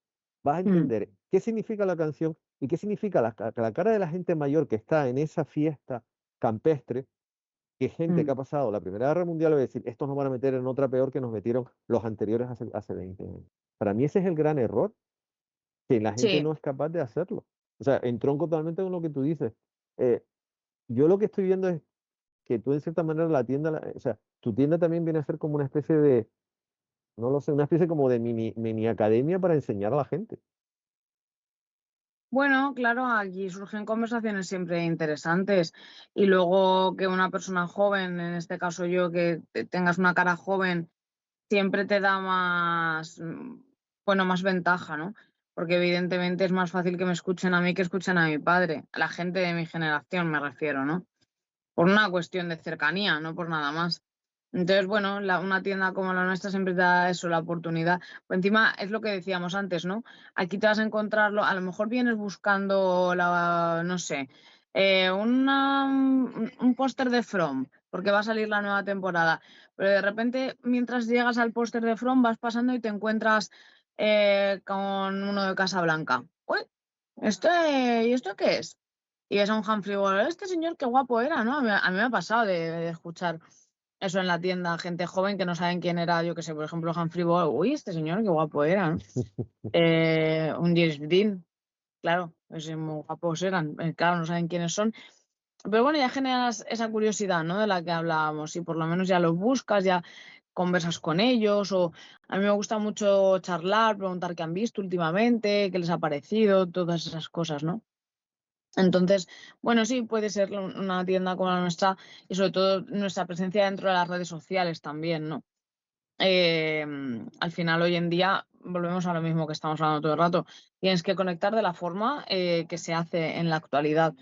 va a mm, entender qué significa la canción y qué significa la cara de la gente mayor que está en esa fiesta campestre, que gente que mm. ha pasado la Primera Guerra Mundial va a decir, estos nos van a meter en otra peor que nos metieron los anteriores hace 20 años. Para mí ese es el gran error, que la gente Sí, no es capaz de hacerlo. O sea, entronco totalmente con lo que tú dices. Eh, yo lo que estoy viendo es que tú en cierta manera la tienda, o sea, tu tienda también viene a ser como una especie de, no lo sé, una especie como de mini academia para enseñar a la gente. bueno, claro, aquí surgen conversaciones siempre interesantes y luego que una persona joven, en este caso yo, que tengas una cara joven, siempre te da más, bueno, más ventaja, ¿no? Porque evidentemente es más fácil que me escuchen a mí que escuchen a mi padre, a la gente de mi generación me refiero, ¿no? Por una cuestión de cercanía, no por nada más. Entonces, bueno, una tienda como la nuestra siempre te da eso, la oportunidad. Pues encima es lo que decíamos antes, ¿no? Aquí te vas a encontrarlo, a lo mejor vienes buscando no sé, un póster de From, porque va a salir la nueva temporada. Pero de repente, mientras llegas al póster de From, vas pasando y te encuentras con uno de Casablanca. Uy, ¿y esto qué es? Y ves a un Humphrey Bogart, este señor qué guapo era, ¿no? A mí me ha pasado de escuchar eso en la tienda, gente joven que no saben quién era, yo que sé, por ejemplo, Humphrey Bogart, uy, este señor qué guapo era, ¿no? Un James Dean, claro, pues muy guapos eran, claro, no saben quiénes son. Pero bueno, ya generas esa curiosidad, ¿no? De la que hablábamos y por lo menos ya los buscas, ya conversas con ellos, o a mí me gusta mucho charlar, preguntar qué han visto últimamente, qué les ha parecido, todas esas cosas, ¿no? Entonces, bueno, sí, puede ser una tienda como la nuestra y sobre todo nuestra presencia dentro de las redes sociales también, ¿no? Al final, hoy en día, volvemos a lo mismo que estamos hablando todo el rato, tienes que conectar de la forma que se hace en la actualidad.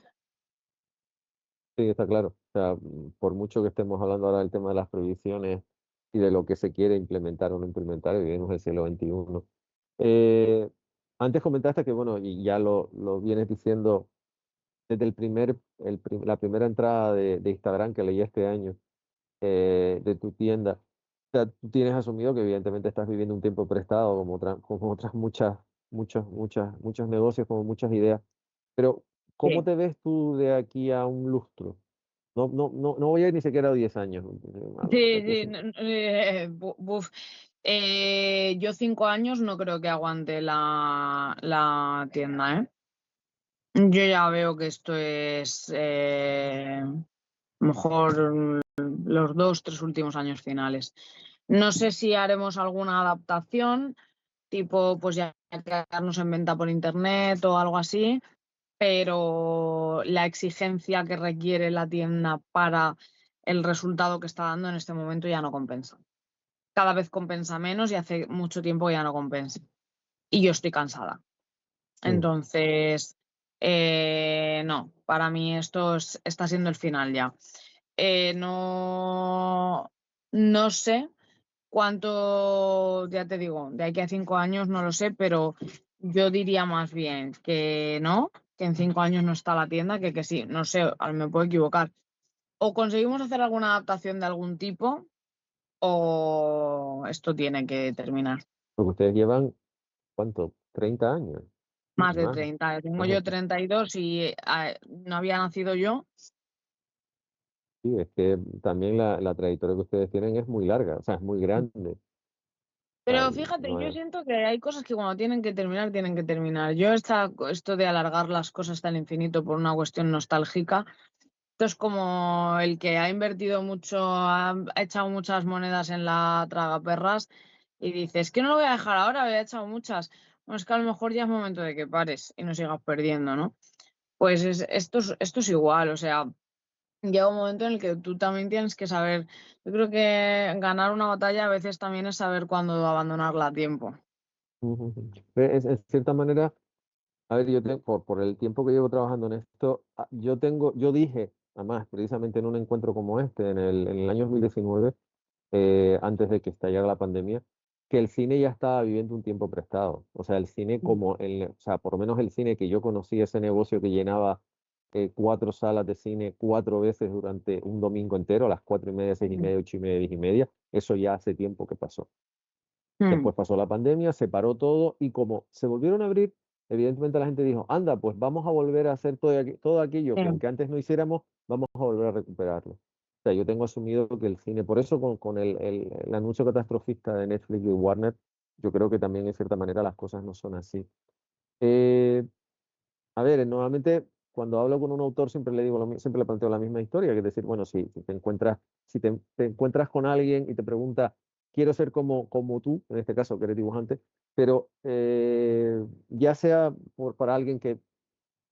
Sí, está claro. O sea, por mucho que estemos hablando ahora del tema de las prohibiciones y de lo que se quiere implementar o no implementar, vivimos en el siglo XXI. Eh, Antes comentaste que, bueno, y ya lo vienes diciendo desde la primera entrada de Instagram que leí este año, de tu tienda. O sea, tú tienes asumido que evidentemente estás viviendo un tiempo prestado, como otras muchos negocios, como muchas ideas. Pero, ¿cómo Sí, te ves tú de aquí a un lustro? No voy a ir ni siquiera a 10 años. sí, Aquí a sí, 5. buf. Yo 5 años no creo que aguante la tienda, ¿eh? Yo ya veo que esto es mejor los 2, 3 últimos años finales. No sé si haremos alguna adaptación, tipo pues ya quedarnos en venta por internet o algo así, pero la exigencia que requiere la tienda para el resultado que está dando en este momento ya no compensa. Cada vez compensa menos y hace mucho tiempo ya no compensa. Y yo estoy cansada. Mm. Entonces, no, para mí esto está siendo el final ya. No, no sé cuánto, ya te digo, de aquí a 5 años no lo sé, pero yo diría más bien que no, que en 5 años no está la tienda, que sí, no sé, me puedo equivocar. O conseguimos hacer alguna adaptación de algún tipo, o esto tiene que terminar. Porque ustedes llevan, ¿cuánto? 30 años, Más de más, 30. Tengo más de yo 32 y no había nacido yo. sí, es que también la trayectoria que ustedes tienen es muy larga, o sea, es muy grande. O sea, Pero fíjate, no yo es. siento que hay cosas que cuando tienen que terminar, tienen que terminar. Yo esto de alargar las cosas hasta el infinito por una cuestión nostálgica, esto es como el que ha invertido mucho, ha echado muchas monedas en la tragaperras y dices, que no lo voy a dejar ahora, había echado muchas. Bueno, es que a lo mejor ya es momento de que pares y no sigas perdiendo, ¿no? Pues esto es igual, o sea, llega un momento en el que tú también tienes que saber, yo creo que ganar una batalla a veces también es saber cuándo abandonarla a tiempo. Ujú, ujú. En cierta manera, a ver, por el tiempo que llevo trabajando en esto, yo dije, además, precisamente en un encuentro como este, en el año 2019, antes de que estallara la pandemia, que el cine ya estaba viviendo un tiempo prestado. O sea, el cine o sea, por lo menos el cine que yo conocí, ese negocio que llenaba 4 salas de cine 4 veces durante un domingo entero, a las 4:30, 6:30, 8:30, 10:30, eso ya hace tiempo que pasó. Mm, Después pasó la pandemia, se paró todo y como se volvieron a abrir, evidentemente la gente dijo, anda, pues vamos a volver a hacer todo aquello que sí, aunque antes no hiciéramos, vamos a volver a recuperarlo. O sea, yo tengo asumido que el cine, por eso con el anuncio catastrofista de Netflix y Warner, yo creo que también en cierta manera las cosas no son así. Eh, a ver, normalmente cuando hablo con un autor siempre le digo, siempre le planteo la misma historia, que es decir, bueno, si te encuentras con alguien y te pregunta, quiero ser como tú, en este caso que eres dibujante, pero ya sea para alguien que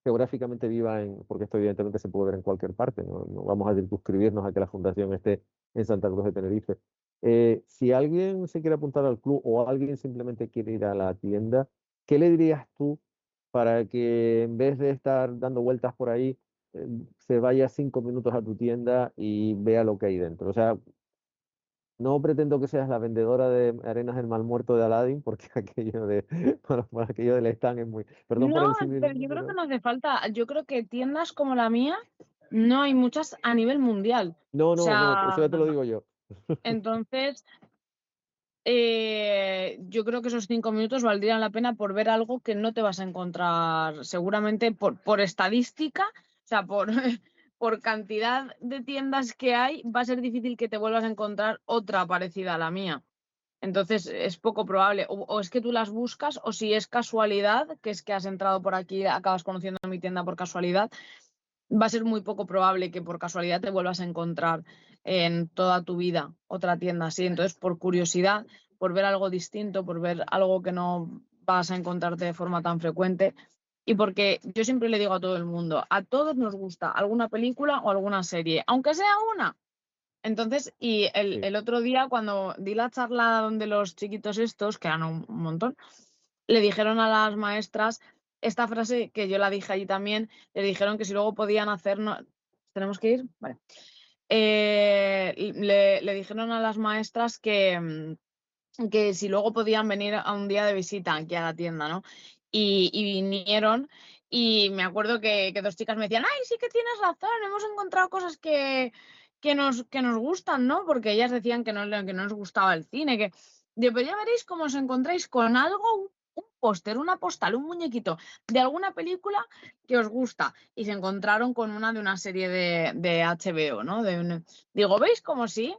geográficamente viva porque esto evidentemente se puede ver en cualquier parte, no vamos a circunscribirnos a que la fundación esté en Santa Cruz de Tenerife. Si alguien se quiere apuntar al club o alguien simplemente quiere ir a la tienda, ¿qué le dirías tú para que en vez de estar dando vueltas por ahí, se vaya 5 minutos a tu tienda y vea lo que hay dentro? O sea, no pretendo que seas la vendedora de arenas del mal muerto de Aladdin, porque por aquello del stand es muy, perdón no, por el pero símil, yo creo que pero no hace falta. Yo creo que tiendas como la mía no hay muchas a nivel mundial. no, O no, sea, eso ya te lo digo yo. entonces, yo creo que esos 5 minutos valdrían la pena por ver algo que no te vas a encontrar seguramente por estadística, o sea, por, por cantidad de tiendas que hay, va a ser difícil que te vuelvas a encontrar otra parecida a la mía. Entonces es poco probable. O es que tú las buscas, o si es casualidad, que es que has entrado por aquí, acabas conociendo mi tienda por casualidad, va a ser muy poco probable que por casualidad te vuelvas a encontrar en toda tu vida otra tienda así. Entonces, por curiosidad, por ver algo distinto, por ver algo que no vas a encontrarte de forma tan frecuente. Y porque yo siempre le digo a todo el mundo, a todos nos gusta alguna película o alguna serie, aunque sea una. Entonces, y Sí. el otro día cuando di la charla donde los chiquitos estos, que eran un montón, le dijeron a las maestras esta frase que yo la dije allí también, le dijeron que si luego podían hacer... ¿Tenemos que ir? Vale. Le dijeron a las maestras que si luego podían venir a un día de visita aquí a la tienda, ¿no? Y vinieron y me acuerdo que dos chicas me decían, ay, sí que tienes razón, hemos encontrado cosas que nos gustan, ¿no? Porque ellas decían que no nos gustaba el cine, que... Digo, pero ya veréis cómo os encontráis con algo, un póster, una postal, un muñequito de alguna película que os gusta. Y se encontraron con una de una serie de HBO, ¿no? Digo, ¿veis cómo sí?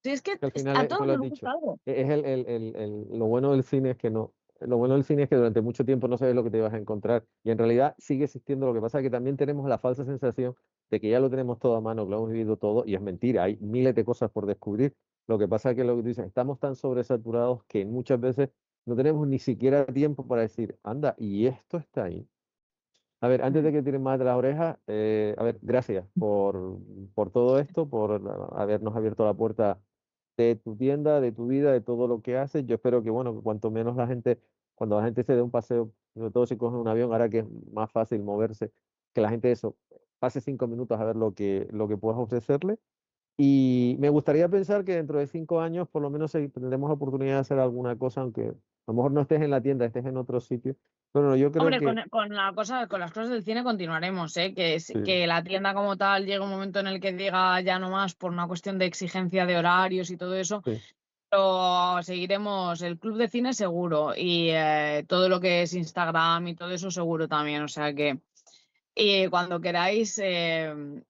Sí, es que Al final a tú todos lo has nos dicho. gusta algo. Es lo bueno del cine es que no, lo bueno del cine es que durante mucho tiempo no sabes lo que te vas a encontrar y en realidad sigue existiendo. Lo que pasa es que también tenemos la falsa sensación de que ya lo tenemos todo a mano, que lo hemos vivido todo y es mentira. Hay miles de cosas por descubrir. Lo que pasa es que lo que tú dices, estamos tan sobresaturados que muchas veces no tenemos ni siquiera tiempo para decir, anda, y esto está ahí. A ver, antes de que tiren más de las orejas, a ver, gracias por todo esto, por habernos abierto la puerta de tu tienda, de tu vida, de todo lo que haces. Yo espero que, bueno, que cuanto menos la gente, cuando la gente se dé un paseo, sobre todo si coge un avión, ahora que es más fácil moverse, que la gente eso, pase 5 minutos a ver lo que puedas ofrecerle. Y me gustaría pensar que dentro de 5 años, por lo menos, tendremos la oportunidad de hacer alguna cosa, aunque a lo mejor no estés en la tienda, estés en otro sitio. Pero no, yo creo Hombre, que con las cosas del cine continuaremos, ¿eh? sí, Que la tienda como tal llegue un momento en el que diga ya no más por una cuestión de exigencia de horarios y todo eso, sí. pero seguiremos el club de cine seguro y todo lo que es Instagram y todo eso seguro también. O sea que y cuando queráis,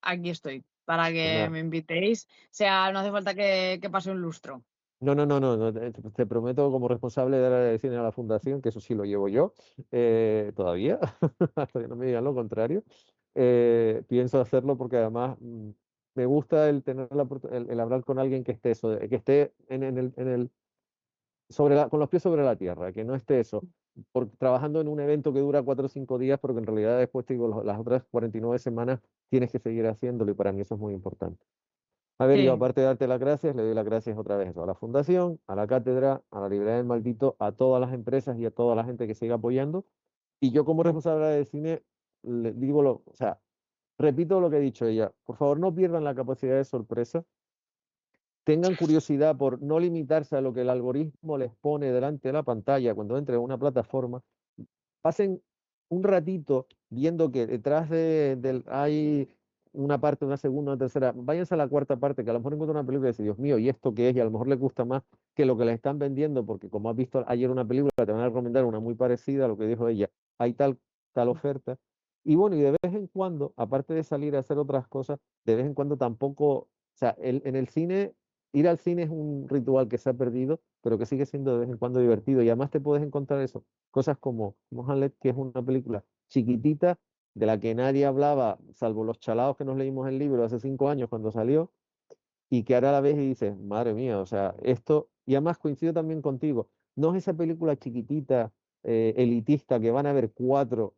aquí estoy para Pues que nada. me invitéis. O sea, no hace falta que pase un lustro. No, no, no, no, no, te prometo como responsable de área de cine a la fundación, que eso sí lo llevo yo, todavía, hasta que no me digan lo contrario. Pienso hacerlo porque además me gusta el tener el hablar con alguien que esté eso, que esté con los pies sobre la tierra, que no esté eso, trabajando en un evento que dura 4 o 5 días, pero que en realidad después, te digo, las otras 49 semanas tienes que seguir haciéndolo y para mí eso es muy importante. A ver, yo Sí. aparte de darte las gracias, le doy las gracias otra vez a la Fundación, a la Cátedra, a la Librería del Maldito, a todas las empresas y a toda la gente que sigue apoyando. Y yo como responsable de cine, le digo, o sea, repito lo que he dicho ella, por favor no pierdan la capacidad de sorpresa, tengan curiosidad por no limitarse a lo que el algoritmo les pone delante de la pantalla cuando entre a una plataforma, pasen un ratito viendo que detrás hay una parte, una segunda, una tercera, váyanse a la cuarta parte, que a lo mejor encuentran una película y dicen, Dios mío, ¿y esto qué es? Y a lo mejor les gusta más que lo que les están vendiendo, porque como has visto ayer una película, te van a recomendar una muy parecida a lo que dijo ella, hay tal oferta. Y bueno, y de vez en cuando, aparte de salir a hacer otras cosas, de vez en cuando tampoco, o sea, en el cine, ir al cine es un ritual que se ha perdido, pero que sigue siendo de vez en cuando divertido. Y además te puedes encontrar eso, cosas como Hamlet, que es una película chiquitita, de la que nadie hablaba, salvo los chalados que nos leímos el libro hace 5 años cuando salió, y que ahora la ves y dices, madre mía, o sea, esto, y además coincido también contigo, no es esa película chiquitita, elitista, que van a ver cuatro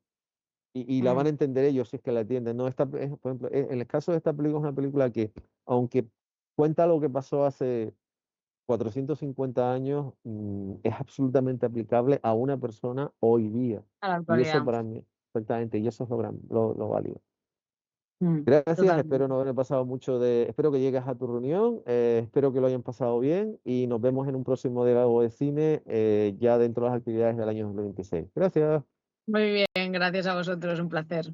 y la van Mm. a entender ellos si es que la entienden. No, por ejemplo, en el caso de esta película es una película que, aunque cuenta lo que pasó hace 450 años, es absolutamente aplicable a una persona hoy día. A la Y eso actualidad. para mí, exactamente, y eso es lo válido. Mm. Gracias, espero Totalmente. no haber pasado espero que llegues a tu reunión, espero que lo hayan pasado bien y nos vemos en un próximo diálogo de cine ya dentro de las actividades del año 2026. Gracias. Muy bien, gracias a vosotros, un placer.